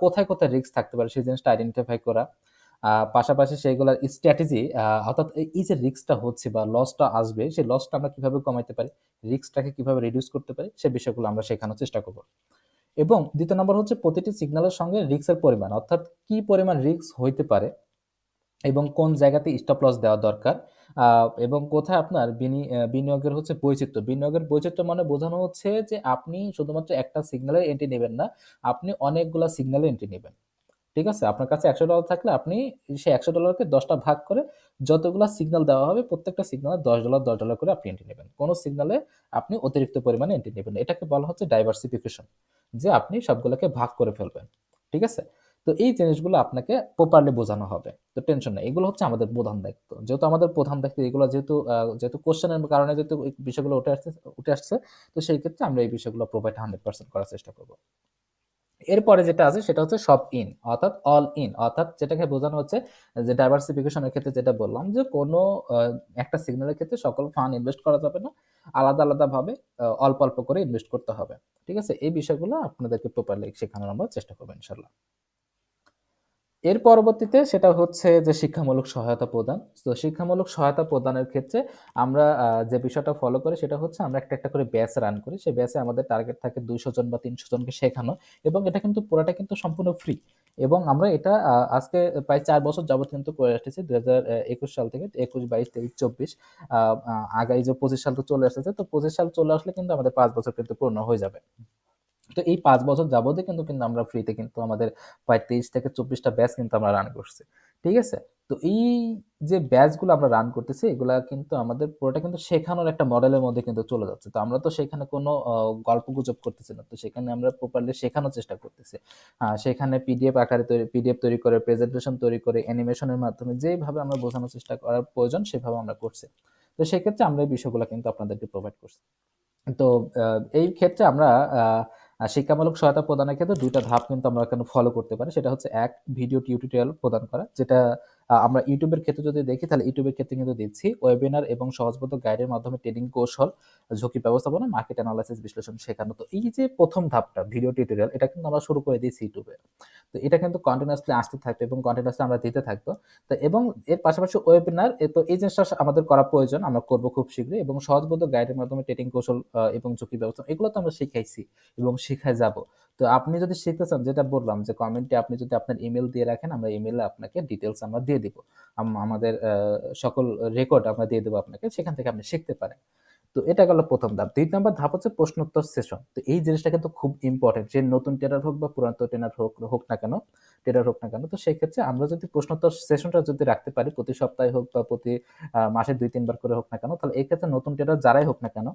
কোথায়, কোথায় রিস্ক থাকতে পারে সেই জিনিসটা আইডেন্টিফাই করা। পাশাপাশি সেইগুলার স্ট্র্যাটেজি, অর্থাৎ এই যে রিস্কটা হচ্ছে বা লসটা আসবে, সেই লসটা আমরা কিভাবে কমাইতে পারি, রিস্কটাকে কিভাবে রিডিউস করতে পারি, সে বিষয়গুলো আমরা শেখানোর চেষ্টা করব। এবং দ্বিতীয় নম্বর হচ্ছে প্রতিটি সিগন্যালের সঙ্গে রিস্কের পরিমাণ, অর্থাৎ কি পরিমাণ রিস্ক হইতে পারে এবং কোন জায়গাতে স্টপ লস দেওয়া দরকার, এবং কোথায় আপনার বিনিয়োগের হচ্ছে বৈচিত্র্য। বিনিয়োগের বৈচিত্র্য মানে বোঝানো হচ্ছে যে আপনি শুধুমাত্র একটা সিগন্যালের এন্ট্রি নেবেন না, আপনি অনেকগুলা সিগন্যালের এন্ট্রি নেবেন। ঠিক আছে? আপনার কাছে $১০০ থাকলে আপনি সেই $১০০ কে ১০ টা ভাগ করে যতগুলা সিগন্যাল দেওয়া হবে প্রত্যেকটা সিগন্যালে $১০, $১০ করে আপনি এন্ট্রি নেবেন। কোন সিগন্যালে আপনি অতিরিক্ত পরিমাণে এন্ট্রি নেবেন না। এটাকে বলা হচ্ছে ডাইভার্সিফিকেশন। যে আপনি সবগুলোকে ভাগ করে ফেলবেন। ঠিক আছে? তো এই জিনিসগুলো আপনাকে প্রপারলি বোঝানো হবে। তো টেনশন নাই। এগুলো হচ্ছে আমাদের প্রধান দায়িত্ব। যেহেতু আমাদের প্রধান দায়িত্ব এগুলো, যেহেতু কোয়েশ্চেনের কারণে যেহেতু এই বিষয়গুলো উঠে আসছে, তো সেই ক্ষেত্রে আমরা এই বিষয়গুলো প্রোভাইড 100% করার চেষ্টা করব। এরপরে যেটা আছে সেটা হচ্ছে সব ইন, অর্থাৎ অল ইন, অর্থাৎ যেটাকে বোঝানো হচ্ছে যে ডাইভার্সিফিকেশন এর ক্ষেত্রে যেটা বললাম যে কোনো একটা সিগন্যালের ক্ষেত্রে সকল ফান্ড ইনভেস্ট করা যাবে না। আলাদা, আলাদা ভাবে অল্প, অল্প করে ইনভেস্ট করতে হবে। ঠিক আছে? এই বিষয়গুলো আপনাদেরকে প্রপারলি শেখানোর আমরা চেষ্টা করব ইনশাআল্লাহ। এর পরবর্তীতে সেটা হচ্ছে যে শিক্ষামূলক সহায়তা প্রদান। তো শিক্ষামূলক সহায়তা প্রদানের ক্ষেত্রে আমরা যে বিষয়টা ফলো করি সেটা হচ্ছে আমরা একটা, একটা করে ব্যাচ রান করি। সেই ব্যাচে আমাদের টার্গেট থাকে ২০০ জন বা ৩০০ জনকে শেখানো, এবং এটা কিন্তু পুরাটা কিন্তু সম্পূর্ণ ফ্রি। এবং আমরা এটা আজকে প্রায় ৪ বছর যাবত কিন্তু করে আসতেছি। ২০২১ সাল থেকে ২১, ২২, ২৩, ২৪, আ আ আগামী যে ২৫ সাল তো চলে আসতেছে। তো ২৫ সাল চলে আসলে কিন্তু আমাদের ৫ বছর কিন্তু পূর্ণ হয়ে যাবে। তো এই ৫ বছর যাবতই কিন্তু আমরা ফ্রিতে কিন্তু আমাদের প্রায় ২৩ থেকে ২৪ টা ব্যাচ কিন্তু আমরা রান করছি। ঠিক আছে? তো এই যে ব্যাচগুলো আমরা রান করতেছি এগুলা কিন্তু আমাদের পুরোটা কিন্তু শেখানোর একটা মডেলের মধ্যে কিন্তু চলে যাচ্ছে। তো আমরা তো সেখানে কোনো গল্পগুজব করতেছি না। তো সেখানে আমরা প্রপারলি শেখানোর চেষ্টা করতেছি। সেখানে পিডিএফ তৈরি করে, প্রেজেন্টেশন তৈরি করে, অ্যানিমেশনের মাধ্যমে যেইভাবে আমরা বোঝানোর চেষ্টা করার প্রয়োজন সেভাবে আমরা করছি। তো সেক্ষেত্রে আমরা এই বিষয়গুলো কিন্তু আপনাদেরকে প্রোভাইড করছি। তো আ এই ক্ষেত্রে আমরা আ আ শিক্ষামূলক সহায়তা প্রদানের ক্ষেত্রে ২ টা ধাপ কিন্তু আমরা এখানে ফলো করতে পারি। সেটা হচ্ছে ১, ভিডিও টিউটোরিয়াল প্রদান করা। যেটা আমরা YouTube এর ক্ষেত্রে যদি দেখি তাহলে YouTube এর ক্ষেত্রে কিন্তু দিচ্ছি। ওয়েবিনার এবং সহজবোধ্য গাইডের মাধ্যমে ট্রেডিং কৌশল, ঝুঁকি ব্যবস্থাপনা, মার্কেট এনালাইসিস বিশ্লেষণ শেখানো। তো এই যে ১ম ধাপটা ভিডিও টিউটোরিয়াল, এটা কিন্তু আমরা শুরু করে দিয়েছি YouTube এ। তো এটা কিন্তু কন্টিনিউয়াসলি আসতে থাকবে এবং কন্টিনিউয়াসলি আমরা দিতে থাকবো। তো এবং এর পাশাপাশি ওয়েবিনার, তো এই জিনিসটা আমাদের করা প্রয়োজন। আমরা করব খুব শীঘ্রই, এবং সহজবোধ্য গাইডের মাধ্যমে ট্রেডিং কৌশল এবং ঝুঁকি ব্যবস্থা এগুলো তো আমরা শিখাইছি এবং শিখায় যাব। তো আপনি যদি শিখতে চান, যেটা বললাম যে কমেন্টে আপনি যদি আপনার ইমেইল দিয়ে রাখেন, আমরা ইমেইলে আপনাকে ডিটেইলস আমরা দিয়ে দিব। আমাদের সকল রেকর্ড আমরা দিয়ে দেব আপনাকে। সেখান থেকে আপনি শিখতে পারেন। তো এটা গেল ১ম ধাপ। ২ নাম্বার ধাপ হচ্ছে প্রশ্নোত্তর সেশন। তো এই জিনিসটা কিন্তু খুব ইম্পোর্টেন্ট। যে নতুন ট্রেডার হোক বা পুরাতন ট্রেডার হোক না কেন। তো সেক্ষেত্রে আমরা যদি প্রশ্নোত্তর সেশনটা যদি রাখতে পারি প্রতি সপ্তাহে হোক বা প্রতি মাসে ২-৩ বার করে হোক না কেন, তাহলে এই ক্ষেত্রে নতুন ট্রেডার যারাই হোক না কেন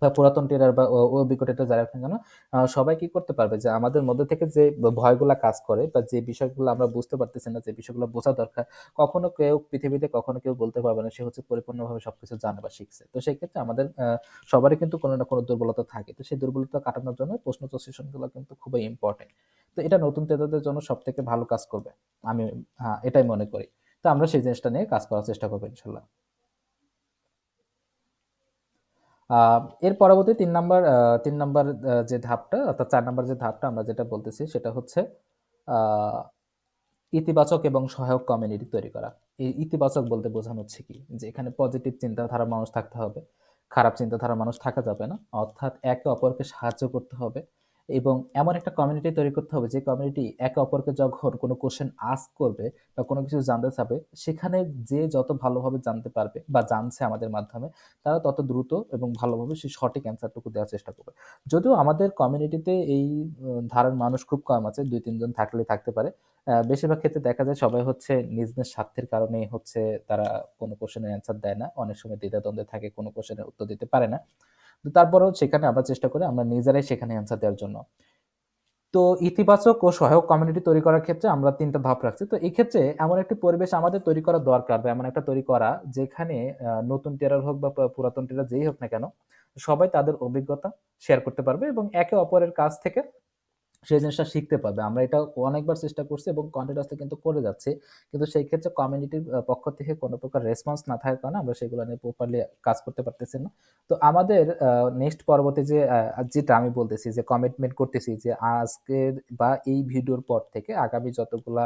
বা পুরাতন ট্রেডার বা অভিজ্ঞ ট্রেডার যারা আছেন কেন, সবাই কি করতে পারবে যে আমাদের মধ্যে থেকে যে ভয়গুলা কাজ করে বা যে বিষয়গুলো আমরা বুঝতে পারতেছি না, যে বিষয়গুলো বোঝা দরকার, কখনো কেউ পৃথিবীতে কখনো কেউ বলতে পারবে না সে হচ্ছে পরিপূর্ণভাবে সবকিছু জানে বা শিখছে। তো সেই ক্ষেত্রে আমাদের সবারই কিন্তু কোনো না কোনো দুর্বলতা থাকে। তো সেই দুর্বলতা কাটানোর জন্য প্রশ্ন সেশনগুলো কিন্তু খুবই ইম্পর্টেন্ট। তো এটা নতুন ট্রেডারদের জন্য সবথেকে ভালো কাজ করবে। আমি এটাই মনে করি। তো আমরা সেই জিনিসটা নিয়ে কাজ করার চেষ্টা করবো ইনশাল্লাহ। এর পরবর্তী ৩ নাম্বার যে ধাপটা অর্থাৎ ৪ নাম্বার যে ধাপটা আমরা যেটা বলতেছি সেটা হচ্ছে আ ইতিবাচক এবং সহায়ক কমিউনিটি তৈরি করা। এই ইতিবাচক বলতে বোঝানো হচ্ছে কি? যে এখানে পজিটিভ চিন্তাধারার মানুষ থাকতে হবে। খারাপ চিন্তাধারার মানুষ থাকা যাবে না। অর্থাৎ একে অপরকে সাহায্য করতে হবে এবং এমন একটা কমিউনিটি তৈরি করতে হবে যে কমিউনিটি একে অপরকে যখন কোনো কোয়েশ্চেন আস্ক করবে বা কোনো কিছু জানতে চাবে, সেখানে যে যত ভালোভাবে জানতে পারবে বা জানছে আমাদের মাধ্যমে, তারা তত দ্রুত এবং ভালোভাবে সেই সঠিক অ্যান্সারটুকু দেওয়ার চেষ্টা করবে। যদিও আমাদের কমিউনিটিতে এই ধারার মানুষ খুব কম আছে। ২-৩ জন থাকলে থাকতে পারে। বেশিরভাগ ক্ষেত্রে দেখা যায় সবাই হচ্ছে নিজ নিজ স্বার্থের কারণেই হচ্ছে তারা কোনো কোশ্চেনের অ্যান্সার দেয় না। অনেক সময় দ্বিধাদ্বন্দ্বে থাকে, কোনো কোশ্চেনের উত্তর দিতে পারে না। তো তারপরেও সেখানে আমরা চেষ্টা করি আমরা নিজেরাই সেখানে অ্যান্সার দেওয়ার জন্য। তো ইতিবাচক ও সহায়ক কমিউনিটি তৈরি করার ক্ষেত্রে আমরা ৩ টা ধাপ রাখছি। তো এই ক্ষেত্রে এমন একটি পরিবেশ আমাদের তৈরি করা দরকার বা এমন একটা তৈরি করা যেখানে নতুন ট্রেডার হোক বা পুরাতন ট্রেডার যেই হোক না কেন, সবাই তাদের অভিজ্ঞতা শেয়ার করতে পারবে এবং একে অপরের কাছ থেকে সেই জিনিসটা শিখতে পারবে। আমরা এটা অনেকবার চেষ্টা করছি এবং কন্টিনিউয়াসলি কিন্তু করে যাচ্ছি। কিন্তু সেই ক্ষেত্রে কমিউনিটির পক্ষ থেকে কোনো প্রকার রেসপন্স না থাকার কারণে আমরা সেগুলো নিয়ে প্রপারলি কাজ করতে পারতেছি না। তো আমাদের নেক্সট পরবর্তী যে যেটা আমি বলতেছি যে কমিটমেন্ট করতেছি যে আজকের বা এই ভিডিওর পর থেকে আগামী যতগুলা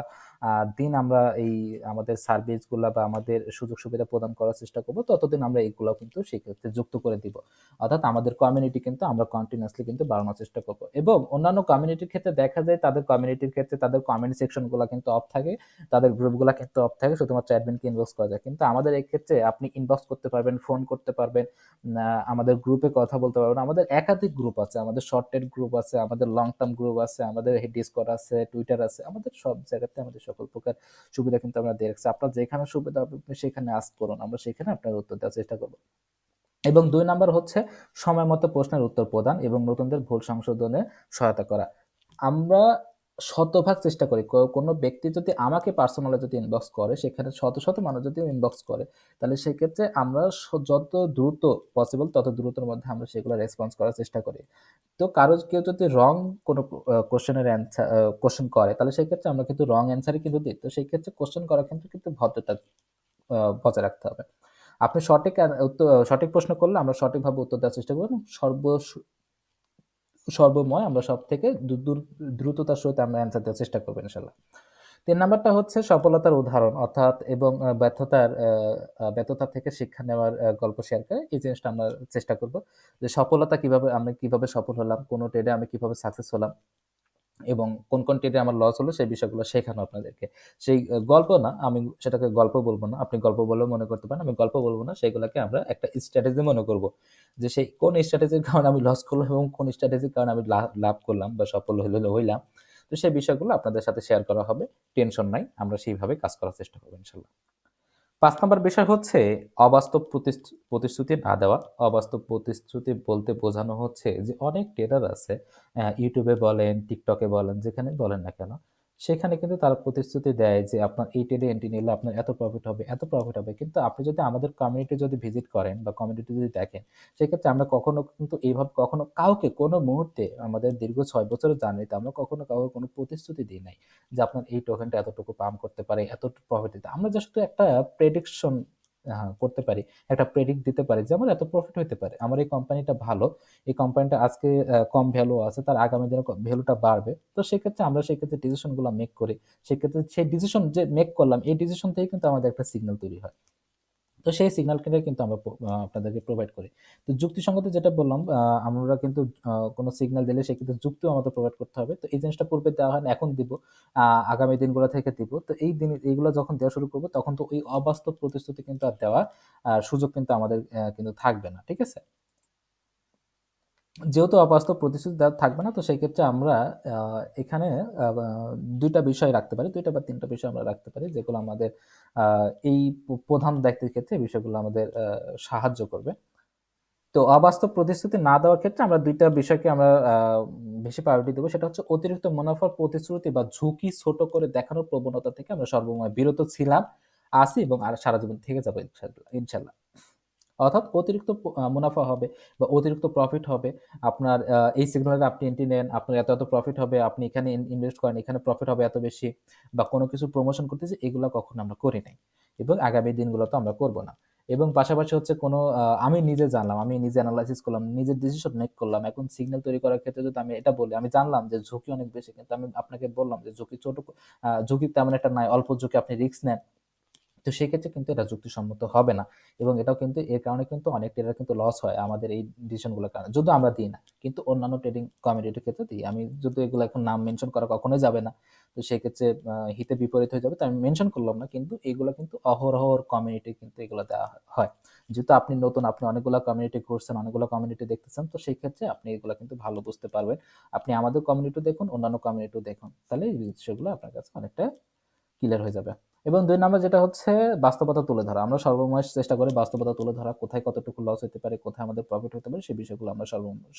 দিন আমরা এই আমাদের সার্ভিসগুলা বা আমাদের সুযোগ সুবিধা প্রদান করার চেষ্টা করব, ততদিন আমরা এইগুলাও কিন্তু সেক্ষেত্রে যুক্ত করে দিব। অর্থাৎ আমাদের কমিউনিটি কিন্তু আমরা কন্টিনিউয়াসলি কিন্তু বাড়ানোর চেষ্টা করব এবং অন্যান্য কমিউনিটির ক্ষেত্রে দেখা যায় তাদের কমিউনিটির ক্ষেত্রে তাদের কমেন্ট সেকশনগুলো কিন্তু অফ থাকে, তাদের গ্রুপগুলো কিন্তু অফ থাকে, শুধুমাত্র অ্যাডমিনকে ইনবক্স করা যায়। কিন্তু আমাদের এই ক্ষেত্রে আপনি ইনবক্স করতে পারবেন, ফোন করতে পারবেন, আমাদের গ্রুপে কথা বলতে পারবেন। আমাদের একাধিক গ্রুপ আছে, আমাদের শর্টেড গ্রুপ আছে, আমাদের লং টার্ম গ্রুপ আছে, আমাদের ডিসকর্ড আছে, টুইটার আছে, আমাদের সব জায়গাতে আমাদের সকল প্রকার সুবিধা কিন্তু আমরা দিয়ে রাখছি। আপনার যেখানে সুবিধা হবে আপনি সেখানে আস্ক করুন, আমরা সেখানে আপনার উত্তর দেওয়ার চেষ্টা করব। এবং ২ নাম্বার হচ্ছে সময় মতো প্রশ্নের উত্তর প্রদান এবং নতুনদের ভুল সংশোধনে সহায়তা করা। আমরা শতভাগ চেষ্টা করি কোনো ব্যক্তি যদি আমাকে পার্সোনালি যদি ইনবক্স করে, সেখানে শত মানুষ যদি ইনবক্স করে, তাহলে সেক্ষেত্রে আমরা যত দ্রুত পসিবল তত দ্রুতর মধ্যে আমরা সেগুলো রেসপন্স করার চেষ্টা করি। তো কেউ যদি রং কোনো কোয়েশ্চেনের কোয়েশ্চেন করে, তাহলে সেক্ষেত্রে আমরা কিন্তু রং অ্যান্সারই কিন্তু দিই। তো সেই ক্ষেত্রে কোয়েশ্চেন করার ক্ষেত্রে কিন্তু ভদ্রতা বজায় রাখতে হবে। আপনি সঠিক প্রশ্ন করলে আমরা সঠিকভাবে উত্তর দেওয়ার চেষ্টা করব এবং সর্বময় আমরা সবথেকে দ্রুততার সহিত আমরা অ্যান্সার দেওয়ার চেষ্টা করব ইনশাআল্লাহ। ৩ নাম্বারটা হচ্ছে সফলতার উদাহরণ অর্থাৎ এবং ব্যর্থতা থেকে শিক্ষা নেওয়ার গল্প শেয়ার করে। এই জিনিসটা আমরা চেষ্টা করব। যে আমি কিভাবে সফল হলাম, কোন ট্রেডে আমি কিভাবে সাকসেস হলাম এবং কোন ট্রেডে আমার লস হলো সেই বিষয়গুলো শেখানো আপনাদেরকে। সেই গল্প না, আমি সেটাকে গল্প বলব না। আপনি গল্প বলেও মনে করতে পারেন। আমি গল্প বলব না। সেগুলোকে আমরা একটা স্ট্র্যাটেজি মনে করব। যে সেই কোন স্ট্র্যাটেজির কারণে আমি লস করলাম এবং কোন স্ট্র্যাটেজির কারণে আমি লাভ করলাম বা সফল হইলাম। তো সেই বিষয়গুলো আপনাদের সাথে শেয়ার করা হবে। টেনশন নাই। আমরা সেইভাবে কাজ করার চেষ্টা করব ইনশাআল্লাহ। ৫ নাম্বার বিষয় হচ্ছে অবাস্তব প্রতিশ্রুতি না দেওয়া। অবাস্তব প্রতিশ্রুতি বলতে বোঝানো হচ্ছে যে অনেক ট্রেডার আছে YouTube এ বলেন, TikTok এ বলেন, যেখানেই বলেন না কেন, সেখানে কিন্তু তারা প্রতিশ্রুতি দেয় যে আপনার এই ট্রেডে এন্ট্রি নিলে আপনার এত প্রফিট হবে, এত প্রফিট হবে। কিন্তু আপনি যদি আমাদের কমিউনিটি যদি ভিজিট করেন বা কমিউনিটি যদি দেখেন, সেক্ষেত্রে আমরা কখনো কিন্তু এইভাবে কখনো কাউকে কোনো মুহূর্তে আমাদের দীর্ঘ ৬ বছরের জার্নিতে আমরা কখনো কাউকে কোনো প্রতিশ্রুতি দিই নাই। যে আপনার এই টোকেনটা এতটুকু পাম্প করতে পারে, এত প্রফিট দিতে। আমরা জাস্ট একটা প্রেডিকশন করতে পারি। একটা প্রেডিক্ট দিতে পারি যে আমার এত প্রফিট হইতে পারে। আমার এই কোম্পানিটা ভালো। এই কোম্পানিটা আজকে কম ভ্যালু আছে, তার আগামী দিনে ভ্যালুটা বাড়বে। তো সেক্ষেত্রে আমরা সেক্ষেত্রে ডিসিশন গুলা মেক করি। সেক্ষেত্রে সেই ডিসিশন যে মেক করলাম, এই ডিসিশন থেকে কিন্তু আমাদের একটা সিগন্যাল তৈরি হয়। তো সেই সিগন্যালটা কিন্তু আমরা আপনাদেরকে প্রোভাইড করি। তো যুক্তিসঙ্গত যেটা বললাম, আমরা কিন্তু কোনো সিগন্যাল দিলে সেক্ষেত্রে যুক্তিও আমাদের প্রোভাইড করতে হবে। তো এই জিনিসটা পূর্বে দেওয়া হয় না, এখন দিব। আগামী দিনগুলো থেকে দিব। তো এইগুলো যখন দেওয়া শুরু করব, তখন তো ওই অবাস্তব প্রতিশ্রুতি কিন্তু আর দেওয়ার সুযোগ কিন্তু আমাদের কিন্তু থাকবে না। ঠিক আছে? যেহেতু অবাস্তব প্রতিশ্রুতি দেওয়া থাকবে না, তো সেই ক্ষেত্রে আমরা এখানে আ বা ২ টা বিষয় রাখতে পারি। ২ টা বা ৩ টা বিষয় আমরা রাখতে পারি, যেগুলো আমাদের এই প্রধান দায়িত্বের ক্ষেত্রে এই বিষয়গুলো আমাদের সাহায্য করবে। তো অবাস্তব প্রতিশ্রুতি না দেওয়ার ক্ষেত্রে আমরা দুইটা বিষয়কে আমরা বেশি প্রায়োরিটি দেবো। সেটা হচ্ছে অতিরিক্ত মুনাফার প্রতিশ্রুতি বা ঝুঁকি ছোট করে দেখানোর প্রবণতা থেকে আমরা সর্বময় বিরত ছিলাম, আছি এবং আর সারা জীবন থেকে যাবো ইনশাল্লাহ ইনশাল্লাহ। অর্থাৎ অতিরিক্ত মুনাফা হবে বা অতিরিক্ত প্রফিট হবে। আপনার এই সিগন্যালে আপনি এন্ট্রি নেন, আপনার এত প্রফিট হবে, আপনি এখানে ইনভেস্ট করেন, এখানে প্রফিট হবে এত বেশি, বা কোনো কিছু প্রমোশন করতেছি, এগুলা কখনো আমরা করি নাই এবং আগামী দিনগুলোতে আমরা করব না। এবং পাশাপাশি হচ্ছে কোনো আমি নিজে জানলাম, আমি নিজে এনালাইসিস করলাম, নিজের ডিসিশন মেক করলাম। এখন সিগন্যাল তৈরি করার ক্ষেত্রে যদি আমি এটা বলি, আমি জানলাম যে ঝুঁকি অনেক বেশি, কিন্তু আমি আপনাকে বললাম যে ঝুঁকি ছোট, ঝুঁকি তেমন একটা নাই, অল্প ঝুঁকি, আপনি রিস্ক নেন। তো সেক্ষেত্রে কিন্তু এটা যুক্তিসম্মত হবে না এবং এটাও কিন্তু এর কারণে কিন্তু অনেক ট্রেডার কিন্তু লস হয় আমাদের এই ডিসিশনগুলোর কারণে, যদিও আমরা দিই না, কিন্তু অন্যান্য ট্রেডিং কমিউনিটির ক্ষেত্রে দিই। আমি যদি এগুলো এখন নাম মেনশন করা কখনোই যাবে না, তো সেক্ষেত্রে হিতে বিপরীত হয়ে যাবে, তো আমি মেনশন করলাম না, কিন্তু এগুলো কিন্তু অহরহর কমিউনিটি কিন্তু এগুলো দেওয়া হয়। যেহেতু আপনি নতুন, আপনি অনেকগুলো কমিউনিটি ঘুরছেন, অনেকগুলো কমিউনিটি দেখতেছেন, তো সেই ক্ষেত্রে আপনি এগুলো কিন্তু ভালো বুঝতে পারবেন। আপনি আমাদের কমিউনিটি দেখুন, অন্যান্য কমিউনিটিও দেখুন, তাহলে এই বিষয়গুলো আপনার কাছে অনেকটা ক্লিয়ার হয়ে যাবে। এবং ২ নাম্বার যেটা হচ্ছে বাস্তবতা তুলে ধরা। আমরা সর্বময় চেষ্টা করি বাস্তবতা তুলে ধরা। কোথায় কতটুকু লস হতে পারে, কোথায় আমাদের প্রফিট হতে পারে, সেই বিষয়গুলো আমরা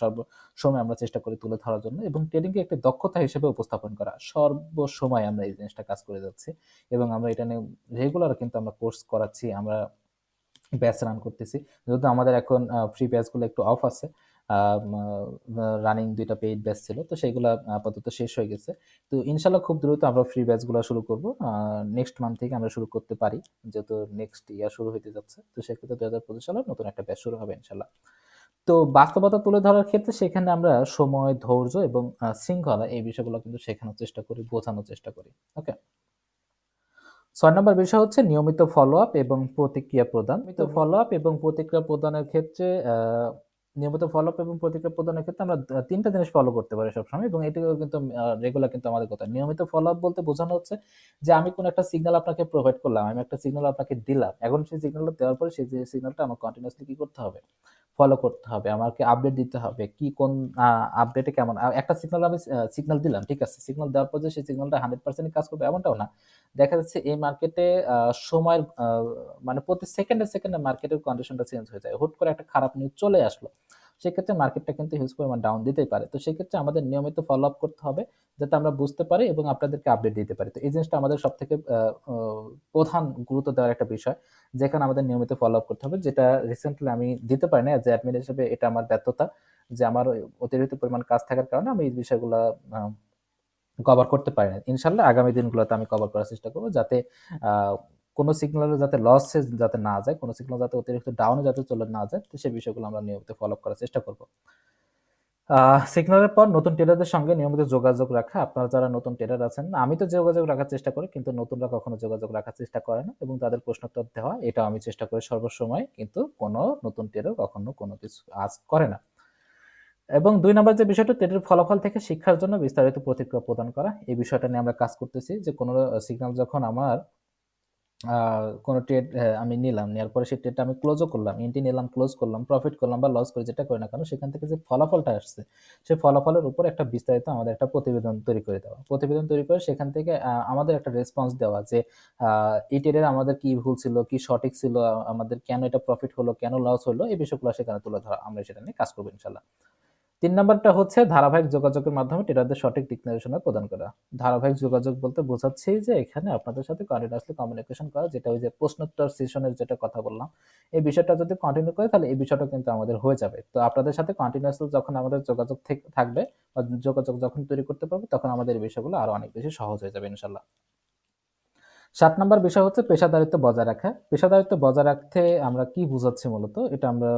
সর্বসময় আমরা চেষ্টা করি তুলে ধরার জন্য এবং ট্রেডিংকে একটি দক্ষতা হিসেবে উপস্থাপন করা। সর্বসময় আমরা এই জিনিসটা কাজ করে যাচ্ছি এবং আমরা এটা নিয়ে রেগুলার কিন্তু আমরা কোর্স করাচ্ছি, আমরা ব্যাচ রান করতেছি। যেহেতু আমাদের এখন ফ্রি ব্যাচগুলো একটু অফ আছে। রানিং ২ টা পেইড ব্যাচ ছিল। তো সেইগুলা আপাতত শেষ হয়ে গেছে। তো ইনশাআল্লাহ খুব দ্রুত আমরা ফ্রি ব্যাচগুলো শুরু করব। নেক্সট মান্থ থেকে আমরা শুরু করতে পারি। যেহেতু নেক্সট ইয়ার শুরু হইতে যাচ্ছে। তো সেক্ষেত্রে ২০২৫ সালে নতুন একটা ব্যাচ শুরু হবে ইনশাআল্লাহ। তো বাস্তবতা তুলে ধরার ক্ষেত্রে সেখানে আমরা সময়, ধৈর্য এবং শৃঙ্খলা এই বিষয়গুলো কিন্তু শেখানোর চেষ্টা করি, বোঝানোর চেষ্টা করি। ওকে? ৬ নম্বর বিষয় হচ্ছে নিয়মিত ফলো-আপ এবং প্রতিক্রিয়া প্রদান। নিয়মিত ফলো-আপ এবং প্রতিক্রিয়া প্রদানের ক্ষেত্রে নিয়মিত ফলো-আপ এবং প্রতিক্রিয়া প্রদানের ক্ষেত্রে আমরা ৩ টা জিনিস ফলো করতে পারি সবসময় এবং এটিও কিন্তু রেগুলার কিন্তু আমাদের কথা। নিয়মিত ফলো-আপ বলতে বোঝানো হচ্ছে যে আমি কোনো একটা সিগন্যাল আপনাকে প্রোভাইড করলাম, আমি একটা সিগন্যাল আপনাকে দিলাম। এখন সেই সিগন্যালটা দেওয়ার পরে সেই যে সিগন্যালটা আমার কন্টিনিউয়াসলি কি করতে হবে? ফলো করতে হবে। আমাকে আপডেট দিতে হবে। কি কোন আপডেটে কেমন একটা সিগন্যাল আমি সিগন্যাল দিলাম, ঠিক আছে। সিগন্যাল দেওয়ার পর যে সেই সিগন্যালটা 100% কাজ করবে এমনটাও না। দেখা যাচ্ছে এই মার্কেটে সময়ের মানে প্রতি সেকেন্ডে মার্কেটের কন্ডিশনটা চেঞ্জ হয়ে যায়। হুট করে একটা খারাপ নিউজ চলে আসলো। সেক্ষেত্রে মার্কেটটা কিন্তু হিউজ পরিমাণ ডাউন দিতেই পারে। তো সেক্ষেত্রে আমাদের নিয়মিত ফলো আপ করতে হবে যাতে আমরা বুঝতে পারি এবং আপনাদেরকে আপডেট দিতে পারি। তো এই জিনিসটা আমাদের সবথেকে আ অ প্রধান গুরুত্ব দেওয়ার একটা বিষয়। যেখানে আমাদের নিয়মিত ফলো আপ করতে হবে। যেটা রিসেন্টলি আমি দিতে পারি না এজ এ অ্যাডমিন হিসেবে, এটা আমার ব্যর্থতা। যে আমার অতিরিক্ত পরিমাণ কাজ থাকার কারণে আমি এই বিষয়গুলা আ কভার করতে পারি না। ইনশাআল্লাহ আগামী দিনগুলোতে আমি কভার করার চেষ্টা করব যাতে আ কোন সিগন্যালে যাতে লসে যাতে না যায়, কোন সিগন্যাল যাতে অতিরিক্ত ডাউন এ যাতে চলে না যায়। তো সেই বিষয়গুলো আমরা নিয়মিত ফলো আপ করার চেষ্টা করব। সিগন্যালের পর নতুন ট্রেডারদের সঙ্গে নিয়মিত যোগাযোগ রাখা। আপনারা যারা নতুন ট্রেডার আছেন, আমি তো যোগাযোগ রাখার চেষ্টা করি, কিন্তু নতুনরা কখনো যোগাযোগ রাখার চেষ্টা করে না এবং তাদের প্রশ্নোত্তর দেওয়া, এটাও আমি চেষ্টা করি সর্বসময়। কিন্তু কোনো নতুন ট্রেডার কখনো কোনো কিছু আস্ক করে না। এবং ২ নাম্বার যে বিষয়টা, টেটের ফলাফল থেকে শিক্ষার জন্য বিস্তারিত প্রতিক্রিয়া প্রদান করা। এই বিষয়টা নিয়ে আমরা কাজ করতেছি যে কোনো সিগন্যাল যখন আমার আ কোনো ট্রেড আমি নিলাম, নেওয়ার পরে সেই ট্রেডটা আমি ক্লোজও করলাম। এন্ট্রি নিলাম, ক্লোজ করলাম, প্রফিট করলাম বা লস করি, যেটা করি না কেন, সেখান থেকে যে ফলাফলটা আসছে, সেই ফলাফলের উপর একটা বিস্তারিত আমাদের একটা প্রতিবেদন তৈরি করে দেওয়া। প্রতিবেদন তৈরি করে সেখান থেকে আমাদের একটা রেসপন্স দেওয়া যে আ এই ট্রেডের আমাদের কি ভুল ছিল, কি সঠিক ছিল, আমাদের কেন এটা প্রফিট হলো, কেন লস হলো, এই বিষয়গুলো সেখানে তুলে ধরা। আমরা সেটা নিয়ে কাজ করব ইনশাআল্লাহ। ৩ নাম্বারটা হচ্ছে ধারাবাহিক যোগাযোগের মাধ্যমে ট্রেডারদের সঠিক দিক নির্দেশনা প্রদান করা। ধারাবাহিক যোগাযোগ বলতে বোঝাচ্ছি যে এখানে আপনাদের সাথে কন্টিনিউয়াসলি কমিউনিকেশন করা, যেটা ওই যে প্রশ্নোত্তর সেশনের যেটা কথা বললাম। এই বিষয়টা যদি কন্টিনিউ করি তাহলে এই বিষয়টা কিন্তু আমাদের হয়ে যাবে। তো আপনাদের সাথে কন্টিনিউয়াসলি যখন আমাদের যোগাযোগ থাকবে বা যোগাযোগ যখন তৈরি করতে পারবো, তখন আমাদের এই বিষয়গুলো আরো অনেক বেশি সহজ হয়ে যাবে ইনশাআল্লাহ। ৭ নাম্বার বিষয় হচ্ছে পেশাদারিত্ব বজায় রাখা। পেশাদারিত্ব বজায় রাখতে আমরা কি বুঝাচ্ছি মূলত? এটা আমরা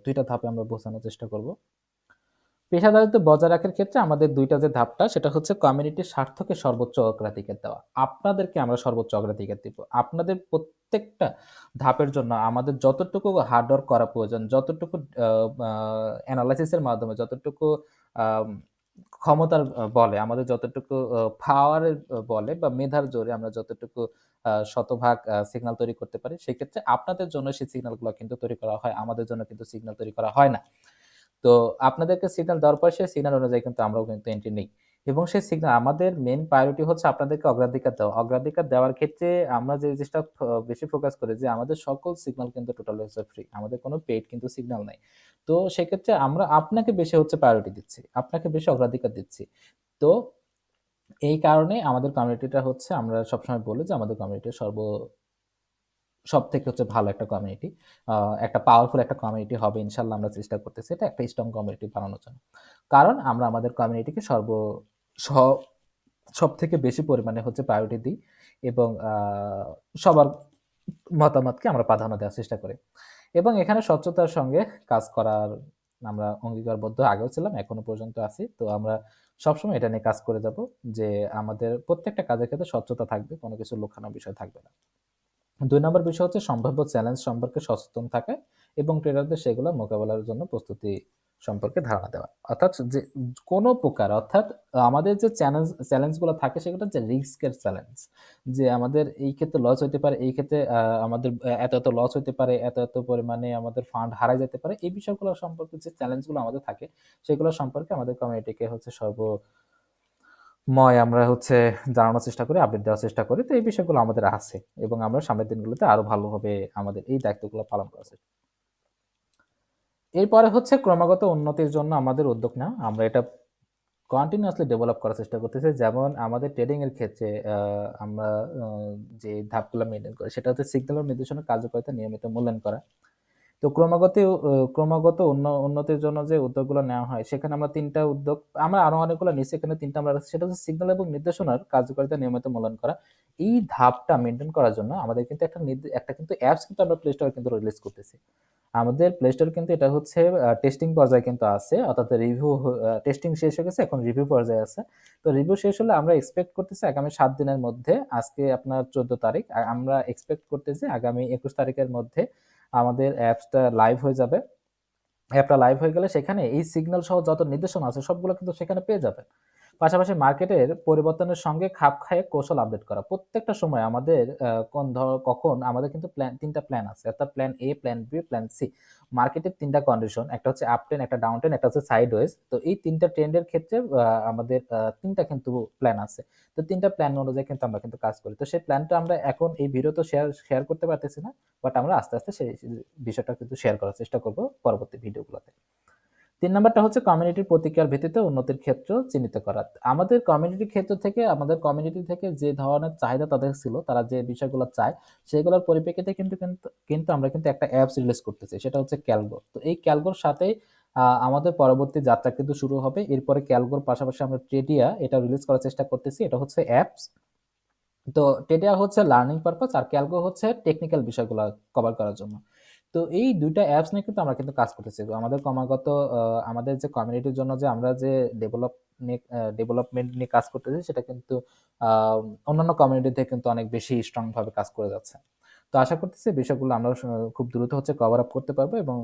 ২ টা ধাপে আমরা বোঝানোর চেষ্টা করব। পেশাদারিত্ব বজায় রাখার ক্ষেত্রে আমাদের ২ টা যে ধাপটা, সেটা হচ্ছে কমিউনিটির স্বার্থকে সর্বোচ্চ অগ্রাধিকার দেওয়া। আপনাদেরকে আমরা সর্বোচ্চ অগ্রাধিকার দিব। আপনাদের প্রত্যেকটা ধাপের জন্য আমাদের যতটুকু হার্ড ওয়ার্ক করা প্রয়োজন, যতটুকু আ আ এনালাইসিস এর মাধ্যমে, যতটুকু আম ক্ষমতার বলে, আমাদের যতটুকু পাওয়ার এর বলে বা মেধার জোরে আমরা যতটুকু শতভাগ সিগন্যাল তৈরি করতে পারি, সেক্ষেত্রে আপনাদের জন্য সেই সিগন্যাল গুলা কিন্তু তৈরি করা হয়। আমাদের জন্য কিন্তু সিগন্যাল তৈরি করা হয় না। তো আপনাদেরকে সিগন্যাল দেওয়ার পর সেই সিগন্যাল অনুযায়ী কিন্তু আমরাও কিন্তু এন্ট্রি নেই। এবং সেই সিগন্যাল আমাদের মেইন প্রায়োরিটি হচ্ছে আপনাদেরকে অগ্রাধিকার দেওয়া। অগ্রাধিকার দেওয়ার ক্ষেত্রে আমরা যে জিনিসটা বেশি ফোকাস করি যে আমাদের সকল সিগন্যাল কিন্তু টোটালি হচ্ছে ফ্রি। আমাদের কোনো পেইড কিন্তু সিগন্যাল নাই। তো সেক্ষেত্রে আমরা আপনাকে বেশি হচ্ছে প্রায়োরিটি দিচ্ছি। আপনাকে বেশি অগ্রাধিকার দিচ্ছি। তো এই কারণে আমাদের কমিউনিটিটা হচ্ছে আমরা সবসময় বলি যে আমাদের কমিউনিটি সবথেকে হচ্ছে ভালো একটা কমিউনিটি। আ একটা পাওয়ারফুল একটা কমিউনিটি হবে ইনশাআল্লাহ আমরা চেষ্টা করতেছি। এটা একটা স্ট্রং কমিউনিটি বানানোর জন্য। কারণ আমরা আমাদের কমিউনিটিকে স সবথেকে বেশি পরিমাণে হচ্ছে প্রায়োরিটি দিই এবং সবার মতামতকে আমরা প্রাধান্য দেওয়ার চেষ্টা করি। এবং এখানে স্বচ্ছতার সঙ্গে কাজ করার আমরা অঙ্গীকারবদ্ধ আগেও ছিলাম, এখনো পর্যন্ত আছি। তো আমরা সবসময় এটা নিয়ে কাজ করে যাব যে আমাদের প্রত্যেকটা কাজের ক্ষেত্রে স্বচ্ছতা থাকবে, কোনো কিছু লুকানোর বিষয় থাকবে না। ২ নম্বর বিষয় হচ্ছে সম্ভাব্য চ্যালেঞ্জ সম্পর্কে সচেতন থাকা এবং ট্রেডারদের সেগুলো মোকাবেলার জন্য প্রস্তুতি সম্পর্কে ধারণা দেওয়া। অর্থাৎ যে কোনো প্রকার অর্থাৎ আমাদের যে চ্যালেঞ্জগুলো থাকে সেগুলো হচ্ছে রিস্কের চ্যালেঞ্জ। যে আমাদের এই ক্ষেত্রে লস হইতে পারে, এই ক্ষেত্রে আমাদের এত লস হইতে পারে, এত পরিমাণে আমাদের ফান্ড হারায় যেতে পারে। এই বিষয়গুলো সম্পর্কে যে চ্যালেঞ্জগুলো আমাদের থাকে সেগুলো সম্পর্কে আমাদের কমিউনিটিকে হচ্ছে আমরা হচ্ছে জানানোর চেষ্টা করি, আপডেট দেওয়ার চেষ্টা করি। তো এই বিষয়গুলো আমাদের আছে এবং আমরা সামনের দিনগুলোতে আরো ভালোভাবে আমাদের এই দায়িত্বগুলো পালন করার চেষ্টা এরপরে হচ্ছে ক্রমাগত উন্নতির জন্য আমাদের উদ্যোগ নেওয়া। আমরা এটা কন্টিনিউয়াসলি ডেভেলপ করার চেষ্টা করতেছি। যেমন আমাদের ট্রেডিং এর ক্ষেত্রে আমরা আ যে ধাপগুলো মেইনটেইন করি সেটা হচ্ছে সিগন্যাল ও নির্দেশনার কার্যকারিতা নিয়মিত মূল্যায়ন করা। তো ক্রমাগত উন্নতির জন্য যে উদ্যোগগুলো নেওয়া হয়, সেখানে আমরা ৩ টা উদ্যোগ আমরা আরো অনেকগুলো নিচ্ছি, এখানে ৩ টা আমরা রাখছি। সেটা হচ্ছে সিগন্যাল এবং নির্দেশনার কার্যকারিতা নিয়মিত মূল্যায়ন করা। এই ধাপটা মেইনটেইন করার জন্য আমাদের কিন্তু একটা কিন্তু অ্যাপস কিন্তু আমরা প্লে স্টোরে কিন্তু রিলিজ করতেছি। আমাদের প্লে স্টোর কিন্তু এটা হচ্ছে টেস্টিং পর্যায়ে কিন্তু আছে। অর্থাৎ টেস্টিং শেষ হয়ে গেছে, এখন রিভিউ পর্যায়ে আছে। তো রিভিউ শেষ হলে আমরা এক্সপেক্ট করতেছি আগামী ৭ দিনের মধ্যে, আজকে আপনার ১৪ তারিখ। আমরা এক্সপেক্ট করতেছি আগামী ২১ তারিখের মধ্যে আমাদের অ্যাপসটা লাইভ হয়ে যাবে। অ্যাপটা লাইভ হয়ে গেলে সেখানে এই সিগন্যাল সহ যত নির্দেশনা আছে সবগুলো কিন্তু সেখানে পেয়ে যাবেন। পাশাপাশি মার্কেটের পরিবর্তনের সঙ্গে খাপ খাইয়ে কৌশল আপডেট করা। প্রত্যেকটা সময় আমাদের কখন আমাদের কিন্তু ৩ টা প্ল্যান আছে। অর্থাৎ plan A, plan B, plan C। মার্কেটের ৩ টা কন্ডিশন। একটা হচ্ছে আপ ট্রেন্ড, একটা ডাউন ট্রেন্ড, একটা হচ্ছে সাইডওয়েজ। তো এই ৩ টা ট্রেন্ডের ক্ষেত্রে আমাদের ৩ টা কিন্তু প্ল্যান আছে। তো ৩ টা প্ল্যান অনুযায়ী কিন্তু আমরা কিন্তু কাজ করি। তো সেই প্ল্যানটা আমরা এখন এই ভিডিওতে শেয়ার করতে পারতেছি না। বাট আমরা আস্তে সেই বিষয়টা কিন্তু শেয়ার করার চেষ্টা করব পরবর্তী ভিডিওগুলোতে। ৩ নাম্বারটা হচ্ছে কমিউনিটির প্রতিক্রিয়ার ভিত্তিতে উন্নতির ক্ষেত্র চিহ্নিত করা। আমাদের কমিউনিটির ক্ষেত্র থেকে আমাদের কমিউনিটি থেকে যে ধরনের চাহিদা তাদের ছিল, তারা যে বিষয়গুলো চায়, সেগুলোর পরিপ্রেক্ষিতে কিন্তু আমরা কিন্তু একটা অ্যাপস রিলিজ করতেছি। সেটা হচ্ছে ক্যালগো। তো এই ক্যালগোর সাথেই আমাদের পরবর্তী যাত্রা কিন্তু শুরু হবে। এরপরে ক্যালগোর পাশাপাশি আমরা ট্রেডিয়া এটা রিলিজ করার চেষ্টা করতেছি। এটা হচ্ছে অ্যাপস। তো টেডিয়া হচ্ছে লার্নিং পারপাস আর ক্যালগো হচ্ছে টেকনিক্যাল বিষয়গুলো কভার করার জন্য। তো এই ২ টা অ্যাপস নিয়ে কিন্তু আমরা কিন্তু কাজ করতেছি। তো আমাদের ক্রমাগত আমাদের যে কমিউনিটির জন্য যে আমরা যে ডেভেলপমেন্ট নিয়ে কাজ করতেছি সেটা কিন্তু আ অন্যান্য কমিউনিটি থেকে কিন্তু অনেক বেশি স্ট্রং ভাবে কাজ করে যাচ্ছে। তো আশা করতেছি বিষয়গুলো আমরা খুব দ্রুত হচ্ছে কভার আপ করতে পারবো এবং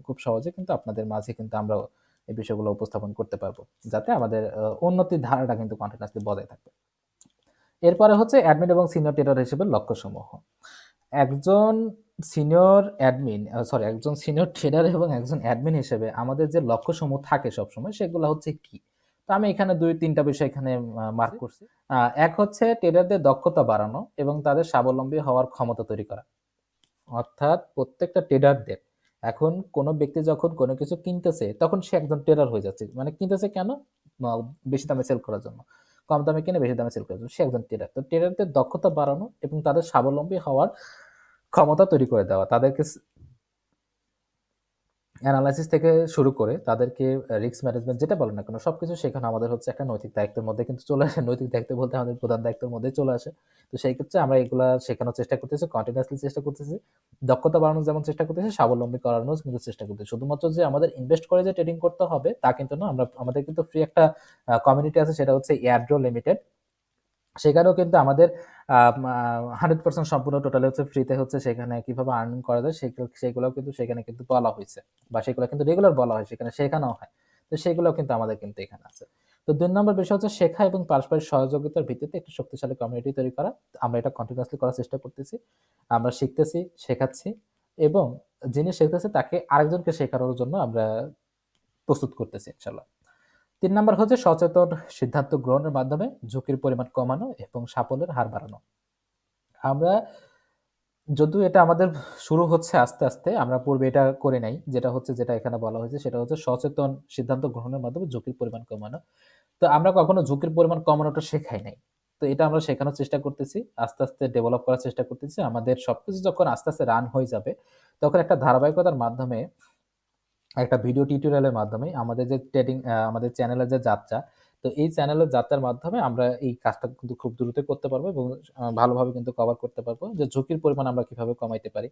খুব সহজে কিন্তু আপনাদের মাঝে কিন্তু আমরাও এই বিষয়গুলো উপস্থাপন করতে পারবো। যাতে আমাদের উন্নতির ধারাটা কিন্তু কন্টিনিউয়াসলি বজায় থাকে। এরপরে হচ্ছে অ্যাডমিন এবং সিনিয়র ট্রেডার হিসেবে লক্ষ্যসমূহ। একজন একজন সিনিয়র ট্রেডার এবং একজন অ্যাডমিন হিসেবে আমাদের যে লক্ষ্যসমূহ থাকে সবসময় সেগুলো হচ্ছে কি? তো আমি এখানে ২-৩ টা বিষয় এখানে মার্ক করছি। এক হচ্ছে ট্রেডারদের দক্ষতা বাড়ানো এবং তাদের স্বাবলম্বী হওয়ার ক্ষমতা তৈরি করা। অর্থাৎ প্রত্যেকটা ট্রেডারদের এখন কোন ব্যক্তি যখন কোন কিছু কিনতেছে তখন সে একজন ট্রেডার হয়ে যাচ্ছে। মানে কিনতেছে কেন? মা বেশি দামে সেল করার জন্য। কম দামে কিনে বেশি দামে সেল করার জন্য। সে একজন ট্রেডার। তো ট্রেডারদের দক্ষতা বাড়ানো এবং তাদের স্বাবলম্বী হওয়ার ক্ষমতা তৈরি করে দেওয়া। তাদেরকে এনালাইসিস থেকে শুরু করে তাদেরকে রিস্ক ম্যানেজমেন্ট যেটা বলেন না কেন সবকিছু শেখানো আমাদের হচ্ছে একটা নৈতিক দায়িত্বের মধ্যে কিন্তু চলে আসে। নৈতিক দায়িত্ব বলতে আমাদের প্রধান দায়িত্বের মধ্যেই চলে আসে। তো সেই ক্ষেত্রে আমরা এগুলা শেখানোর চেষ্টা করতেছি, কন্টিনিউয়াসলি চেষ্টা করতেছি। দক্ষতা বাড়ানোর যেমন চেষ্টা করতেছি, স্বাবলম্বী করানোর কিন্তু চেষ্টা করতেছি। শুধুমাত্র যে আমাদের ইনভেস্ট করে যে ট্রেডিং করতে হবে তা কিন্তু না। আমাদের কিন্তু ফ্রি একটা কমিউনিটি আছে সেটা হচ্ছে এয়ারড্রো লিমিটেড। সেখানেও কিন্তু আমাদের আ মা 100% সম্পূর্ণ টোটালি হচ্ছে ফ্রিতে হচ্ছে সেখানে কিভাবে আর্নিং করা যায় সেগুলোও কিন্তু সেখানে কিন্তু বলা হইছে। বা সেগুলো কিন্তু রেগুলার বলা হয়, সেখানে শেখানো হয়। তো সেগুলোও কিন্তু আমাদের কিন্তু এখানে আছে। তো ২ নম্বর বিষয় হচ্ছে শেখা এবং পারস্পরিক সহযোগিতার ভিত্তিতে একটি শক্তিশালী কমিউনিটি তৈরি করা। আমরা এটা কন্টিনিউয়াসলি করার চেষ্টা করতেছি। আমরা শিখতেছি, শেখাচ্ছি এবং যিনি শিখতেছে তাকে আরেকজনকে শেখানোর জন্য আমরা প্রস্তুত করতেছি ইনশাআল্লাহ। 3 নাম্বার হচ্ছে সচেতন সিদ্ধান্ত গ্রহণের মাধ্যমে ঝুঁকির পরিমাণ কমানো এবং সাফল্যের হার বাড়ানো। আমরা যদিও এটা আমাদের শুরু হচ্ছে আস্তে, আস্তে। আমরা পূর্বে এটা করি নাই। যেটা এখানে বলা হয়েছে সেটা হচ্ছে সচেতন সিদ্ধান্ত গ্রহণের মাধ্যমে ঝুঁকির পরিমাণ কমানো। তো আমরা কখনো ঝুঁকির পরিমাণ কমানোটা শেখাই নাই। তো এটা আমরা শেখানোর চেষ্টা করতেছি। আস্তে, আস্তে ডেভেলপ করার চেষ্টা করতেছি। আমাদের সবকিছু যখন আস্তে, আস্তে রান হয়ে যাবে, তখন একটা ধারাবাহিকতার মাধ্যমে, একটা ভিডিও টিউটোরিয়ালের মাধ্যমে আমাদের যে আমাদের চ্যানেলের যে যাত্রা, তো এই চ্যানেলের যাত্রার মাধ্যমে আমরা এই কাজটা কিন্তু খুব দ্রুতই করতে পারবো এবং ভালোভাবে কিন্তু কভার করতে পারবো যে ঝুঁকির পরিমাণ আমরা কিভাবে কমাইতে পারি।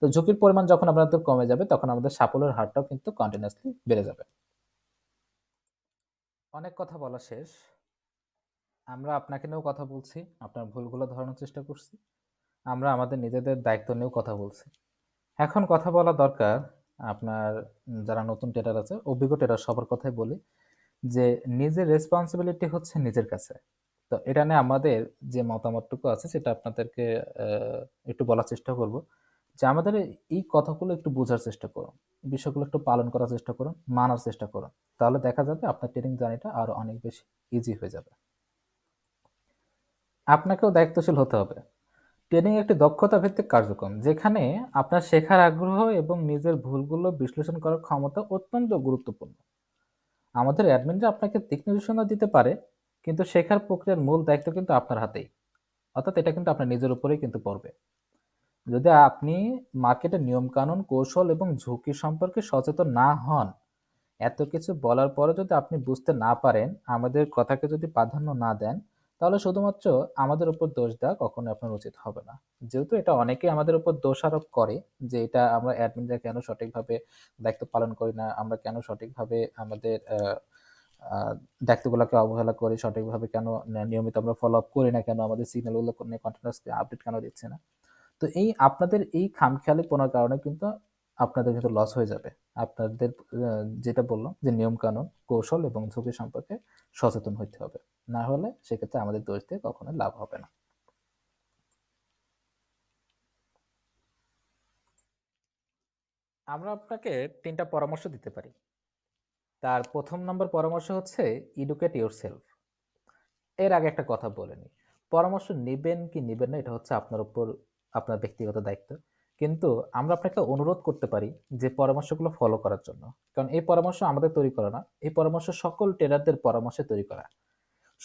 তো ঝুঁকির পরিমাণ যখন আমাদের কমে যাবে, তখন আমাদের সাফল্যের হারটাও কিন্তু কন্টিনিউয়াসলি বেড়ে যাবে। অনেক কথা বলা শেষ। আমরা আপনাকে নিয়েও কথা বলছি, আপনার ভুলগুলো ধরানোর চেষ্টা করছি। আমরা আমাদের নিজেদের দায়িত্ব নিয়েও কথা বলছি। এখন কথা বলা দরকার আপনার যারা নতুন ট্রেডার আছে, অভিজ্ঞ ট্রেডার সবার কথাই বলি যে নিজের রেসপন্সিবিলিটি হচ্ছে নিজের কাছে। তো এটা নিয়ে আমাদের যে মতামতটুকু আছে সেটা আপনাদেরকে একটু বলার চেষ্টা করব যে আমাদের এই কথাগুলো একটু বোঝার চেষ্টা করুন, বিষয়গুলো একটু পালন করার চেষ্টা করুন, মানার চেষ্টা করুন। তাহলে দেখা যাবে আপনার ট্রেডিং জার্নিটা আরো অনেক বেশি ইজি হয়ে যাবে। আপনাকেও দায়িত্বশীল হতে হবে। ট্রেনিং একটি দক্ষতা ভিত্তিক কার্যক্রম যেখানে আপনার শেখার আগ্রহ এবং নিজের ভুলগুলো বিশ্লেষণ করার ক্ষমতা অত্যন্ত গুরুত্বপূর্ণ। আমাদের অ্যাডমিনরা আপনাকে দিক নির্দেশনা দিতে পারে, কিন্তু শেখার প্রক্রিয়ার মূল দায়িত্ব কিন্তু আপনার হাতেই। অর্থাৎ এটা কিন্তু আপনার নিজের উপরেই কিন্তু পড়বে। যদি আপনি মার্কেটের নিয়মকানুন, কৌশল এবং ঝুঁকি সম্পর্কে সচেতন না হন, এত কিছু বলার পরও যদি আপনি বুঝতে না পারেন, আমাদের কথাকে যদি প্রাধান্য না দেন, তাহলে শুধুমাত্র আমাদের উপর দোষ দেওয়া কখনোই আপনার উচিত হবে না। যেহেতু এটা অনেকেই আমাদের উপর দোষারোপ করে যে এটা আমরা অ্যাডমিনরা কেন সঠিকভাবে দায়িত্ব পালন করি না, আমরা কেন সঠিকভাবে আমাদের দায়িত্বগুলোকে অবহেলা করি, সঠিকভাবে কেন নিয়মিত আমরা ফলো আপ করি না, কেন আমাদের সিগন্যালগুলো নিয়ে কন্টিনিউয়াসলি আপডেট কেন দিচ্ছে না। তো এই আপনাদের এই খামখেয়ালিপনার কারণে কিন্তু আপনাদের কিন্তু লস হয়ে যাবে। আপনাদের যেটা বললাম যে নিয়মকানুন, কৌশল এবং ঝুঁকি সম্পর্কে সচেতন হইতে হবে। না হলে সেক্ষেত্রে আমাদের দোষ দিয়ে কখনোই লাভ হবে না। আমরা আপনাকে ৩টা পরামর্শ দিতে পারি। তার ১ম নম্বর পরামর্শ হচ্ছে এডুকেট ইয়োরসেলফ। এর আগে একটা কথা বলে নিই। পরামর্শ নিবেন কি নিবেন না এটা হচ্ছে আপনার উপর, আপনার ব্যক্তিগত দায়িত্ব। কিন্তু আমরা আপনাকে অনুরোধ করতে পারি যে পরামর্শগুলো ফলো করার জন্য। কারণ এই পরামর্শ আমাদের তৈরি করা না। এই পরামর্শ সকল ট্রেডারদের পরামর্শে তৈরি করা।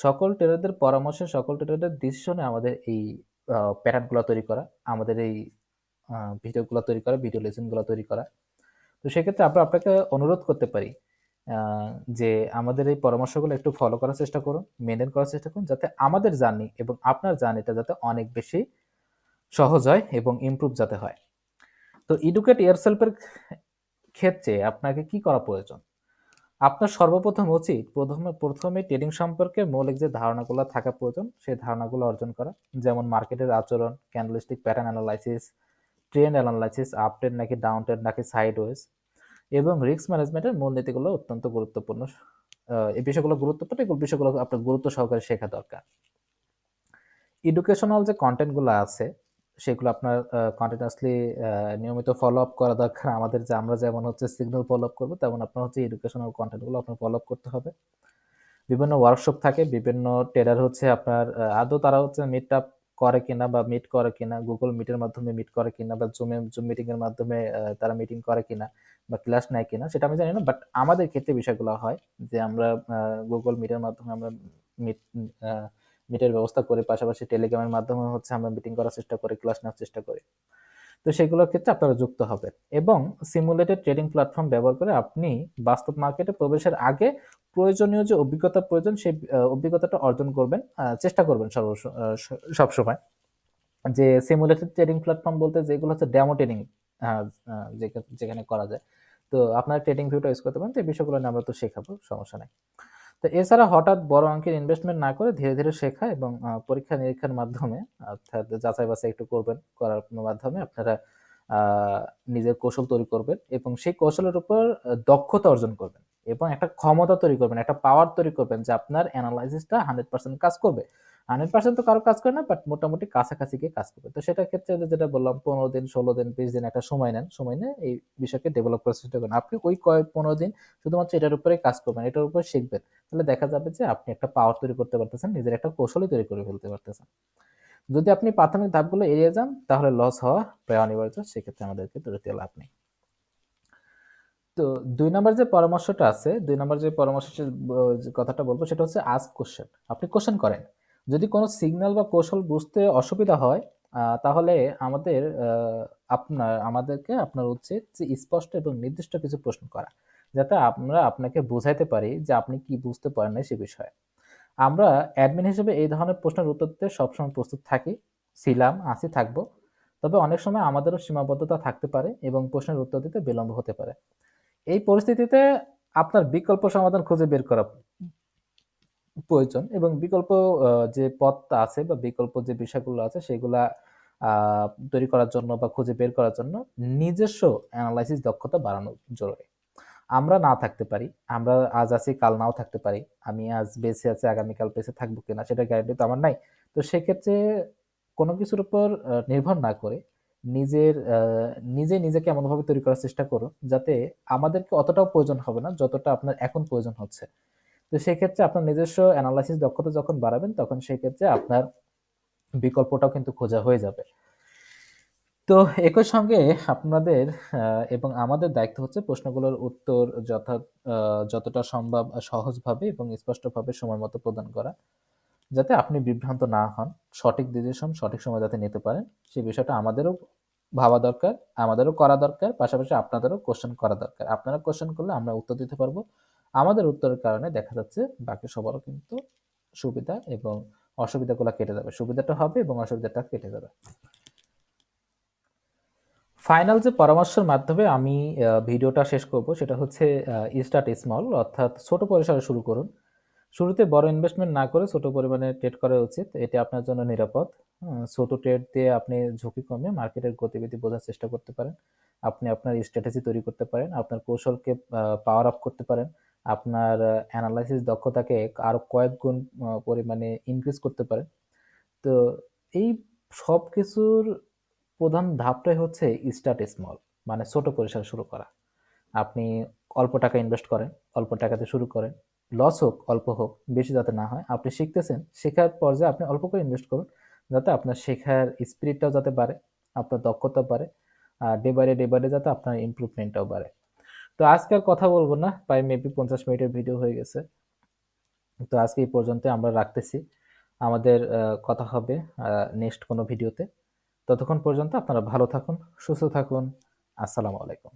সকল ট্রেডারদের পরামর্শে, সকল ট্রেডারদের ডিসিশনে আমাদের এই প্যাটার্নগুলো তৈরি করা, আমাদের এই ভিডিওগুলো তৈরি করা, ভিডিও লেসনগুলো তৈরি করা। তো সেক্ষেত্রে আমরা আপনাকে অনুরোধ করতে পারি যে আমাদের এই পরামর্শগুলো একটু ফলো করার চেষ্টা করুন, মেনটেন করার চেষ্টা করুন, যাতে আমাদের জার্নি এবং আপনার জার্নিটা যাতে অনেক বেশি সহজ হয় এবং ইমপ্রুভ যাতে হয়। তো এডুকেট ইয়ারসেলফের ক্ষেত্রে আপনাকে কি করা প্রয়োজন? আপনার সর্বপ্রথম উচিত প্রথমে ট্রেডিং সম্পর্কে মৌলিক যে ধারণাগুলো থাকা প্রয়োজন, সেই ধারণাগুলো অর্জন করা। যেমন মার্কেটের আচরণ, candlestick pattern analysis, trend analysis, up trend নাকি ডাউন ট্রেন্ড নাকি সাইডওয়েজ, এবং রিস্ক ম্যানেজমেন্টের মূলনীতিগুলো অত্যন্ত গুরুত্বপূর্ণ। এই বিষয়গুলো গুরুত্বপূর্ণ, এই বিষয়গুলো আপনার গুরুত্ব সহকারে শেখা দরকার। এডুকেশনাল যে কন্টেন্টগুলো আছে সেগুলো আপনার কন্টিনিউয়াসলি নিয়মিত ফলো আপ করা দরকার। আমরা যেমন হচ্ছে সিগন্যাল ফলো আপ করবো, তেমন আপনার হচ্ছে এডুকেশনাল কন্টেন্টগুলো আপনার ফলো আপ করতে হবে। বিভিন্ন ওয়ার্কশপ থাকে, বিভিন্ন ট্রেডার হচ্ছে আপনার আদৌ তারা হচ্ছে মিট আপ করে কিনা বা মিট করে কিনা, গুগল মিটের মাধ্যমে মিট করে কিনা বা জুম মিটিং এর মাধ্যমে তারা মিটিং করে কিনা বা ক্লাস নেয় কিনা সেটা আমি জানি না, বাট আমাদের ক্ষেত্রে বিষয়গুলো হয় যে আমরা গুগল মিটের মাধ্যমে আমরা মিট মিটের ব্যবস্থা করি, পাশাপাশি টেলিগ্রামের মাধ্যমে হচ্ছে আমরা মিটিং করার চেষ্টা করি, ক্লাস নেওয়ার চেষ্টা করি। তো সেগুলোর ক্ষেত্রে আপনারা যুক্ত হবেন এবং সিমুলেটেড ট্রেডিং প্ল্যাটফর্ম ব্যবহার করে আপনি বাস্তব মার্কেটে প্রবেশের আগে প্রয়োজনীয় যে অভিজ্ঞতা প্রয়োজন সেই অভিজ্ঞতাটা অর্জন করবেন, চেষ্টা করবেন সবসময়। যে সিমুলেটেড ট্রেডিং প্ল্যাটফর্ম বলতে যেগুলো হচ্ছে ডেমো ট্রেডিং যেখানে করা যায়। তো আপনার ট্রেডিং ভিউটা ইউজ করতে পারেন। তো এই বিষয়গুলো নিয়ে আমরা তো শেখাবো, সমস্যা নাই। তো এছাড়া হঠাৎ বড় অঙ্কের ইনভেস্টমেন্ট না করে ধীরে ধীরে শেখা এবং পরীক্ষা নিরীক্ষার মাধ্যমে, অর্থাৎ যাচাই বাছাই একটু করবেন, করার মাধ্যমে আপনারা নিজের কৌশল তৈরি করবেন এবং সেই কৌশলের উপর দক্ষতা অর্জন করবেন। এবং একটা ক্ষমতা তৈরি করবেন, একটা পাওয়ার তৈরি করবেন যে আপনার অ্যানালাইসিসটা 100% কাজ করবে। 100% তো কারো কাজ করে না, বাট মোটামুটি কাছাকাছি গিয়ে কাজ করবে। তো সেটার ক্ষেত্রে যেটা বললাম 15 দিন, 16 দিন, 20 দিন একটা সময় নেন। সময় নিয়ে এই বিষয়কে ডেভেলপ করার চেষ্টা করেন। আপনি ওই 15 দিন শুধুমাত্র এটার উপরে কাজ করবেন, এটার উপরে শিখবেন। তাহলে দেখা যাবে যে আপনি একটা পাওয়ার তৈরি করতে পারতেছেন, নিজের একটা কৌশলই তৈরি করে ফেলতে পারতেছেন। যদি আপনি প্রাথমিক ধাপগুলো এড়িয়ে যান তাহলে লস হওয়া প্রায় অনিবার্য, সেক্ষেত্রে আমাদেরকে দৌড়তে লাভ নেই। তো 2 নম্বর যে পরামর্শটা আছে, 2 নম্বর যে পরামর্শের যে কথাটা বলবো সেটা হচ্ছে আস্ক কোশ্চেন। আপনি কোশ্চেন করেন। যদি কোনো সিগন্যাল বা কৌশল বুঝতে অসুবিধা হয় তাহলে আমাদেরকে আপনার উচিত যে স্পষ্ট এবং নির্দিষ্ট কিছু প্রশ্ন করা, যাতে আমরা আপনাকে বোঝাইতে পারি যে আপনি কি বুঝতে পারেন নাই সে বিষয়ে। আমরা অ্যাডমিন হিসেবে এই ধরনের প্রশ্নের উত্তর দিতে সবসময় প্রস্তুত থাকি, ছিলাম, আছি, থাকবো। তবে অনেক সময় আমাদেরও সীমাবদ্ধতা থাকতে পারে এবং প্রশ্নের উত্তর দিতে বিলম্ব হতে পারে। এই পরিস্থিতিতে আপনার বিকল্প সমাধান খুঁজে বের করা প্রয়োজন এবং বিকল্প যে পথটা আছে বা বিকল্প যে বিষয়গুলো আছে সেগুলা তৈরি করার জন্য বা খুঁজে বের করার জন্য নিজস্ব অ্যানালাইসিস দক্ষতা বাড়ানো জরুরি। আমরা না থাকতে পারি, আমরা আজ আছি কাল নাও থাকতে পারি। আমি আজ বেঁচে আছি, আগামীকাল বেঁচে থাকবো কিনা সেটা গ্যারান্টি তো আমার নাই। তো সেক্ষেত্রে কোনো কিছুর উপর নির্ভর না করে নিজের নিজেকে এমনভাবে তৈরি করার চেষ্টা করুন যাতে আমাদেরকে অতটাও প্রয়োজন হবে না যতটা আপনার এখন প্রয়োজন হচ্ছে। তো সেক্ষেত্রে আপনার নিজস্ব অ্যানালাইসিস দক্ষতা যখন বাড়াবেন তখন সেক্ষেত্রে আপনার বিকল্পটাও কিন্তু খোঁজা হয়ে যাবে। তো একই সঙ্গে আপনাদের এবং আমাদের দায়িত্ব হচ্ছে প্রশ্নগুলোর উত্তর যতটা সম্ভব সহজভাবে এবং স্পষ্টভাবে সময় মতো প্রদান করা, যাতে আপনি বিভ্রান্ত না হন। সঠিক ডিসিশন সঠিক সময় যাতে নিতে পারেন, সেই বিষয়টা আমাদেরও ভাবা দরকার, আমাদেরও করা দরকার। পাশাপাশি আপনাদেরও কোশ্চেন করা দরকার। আপনারা কোশ্চেন করলে আমরা উত্তর দিতে পারবো। আমাদের উত্তরের কারণে দেখা যাচ্ছে বাকি সবারও কিন্তু সুবিধা এবং অসুবিধাগুলো কেটে যাবে। সুবিধাটা হবে এবং অসুবিধাটা কেটে যাবে। ফাইনাল যে পরামর্শের মাধ্যমে আমি ভিডিওটা শেষ করব সেটা হচ্ছে স্টার্ট স্মল, অর্থাৎ ছোট পরিসরে শুরু করুন। শুরুতে বড় ইনভেস্টমেন্ট না করে ছোট পরিমাণে ট্রেড করা উচিত। এটি আপনার জন্য নিরাপদ। ছোট ট্রেড দিয়ে আপনি ঝুঁকি কমিয়ে মার্কেটের গতিবিধি বোঝার চেষ্টা করতে পারেন। আপনি আপনার স্ট্র্যাটেজি তৈরি করতে পারেন। আপনার কৌশলকে পাওয়ার আপ করতে পারেন। আপনার অ্যানালাইসিস দক্ষতাকে আরো কয়েক গুণ পরিমাণে ইনক্রিজ করতে পারেন। তো এই সবকিছুর প্রধান ধাপটাই হচ্ছে স্টার্ট স্মল, মানে ছোট পরিসরে শুরু করা। আপনি অল্প টাকা ইনভেস্ট করেন, অল্প টাকাতে শুরু করেন। লস হোক, অল্প হোক, বেশি যাতে না হয়। আপনি শিখতেছেন, শেখার পর্যায়ে আপনি অল্প করে ইনভেস্ট করুন, যাতে আপনার শেখার স্পিরিটটাও যাতে বাড়ে, আপনার দক্ষতা বাড়ে। আর ডে বাই ডে যাতে আপনার ইমপ্রুভমেন্টটাও বাড়ে। তো আজকে আর কথা বলবো না, প্রায় মেবি 50 মিনিটের ভিডিও হয়ে গেছে। তো আজকে এই পর্যন্ত আমরা রাখতেছি। আমাদের কথা হবে নেক্সট কোনো ভিডিওতে। ততক্ষণ পর্যন্ত আপনারা ভালো থাকুন, সুস্থ থাকুন। আসসালামু আলাইকুম।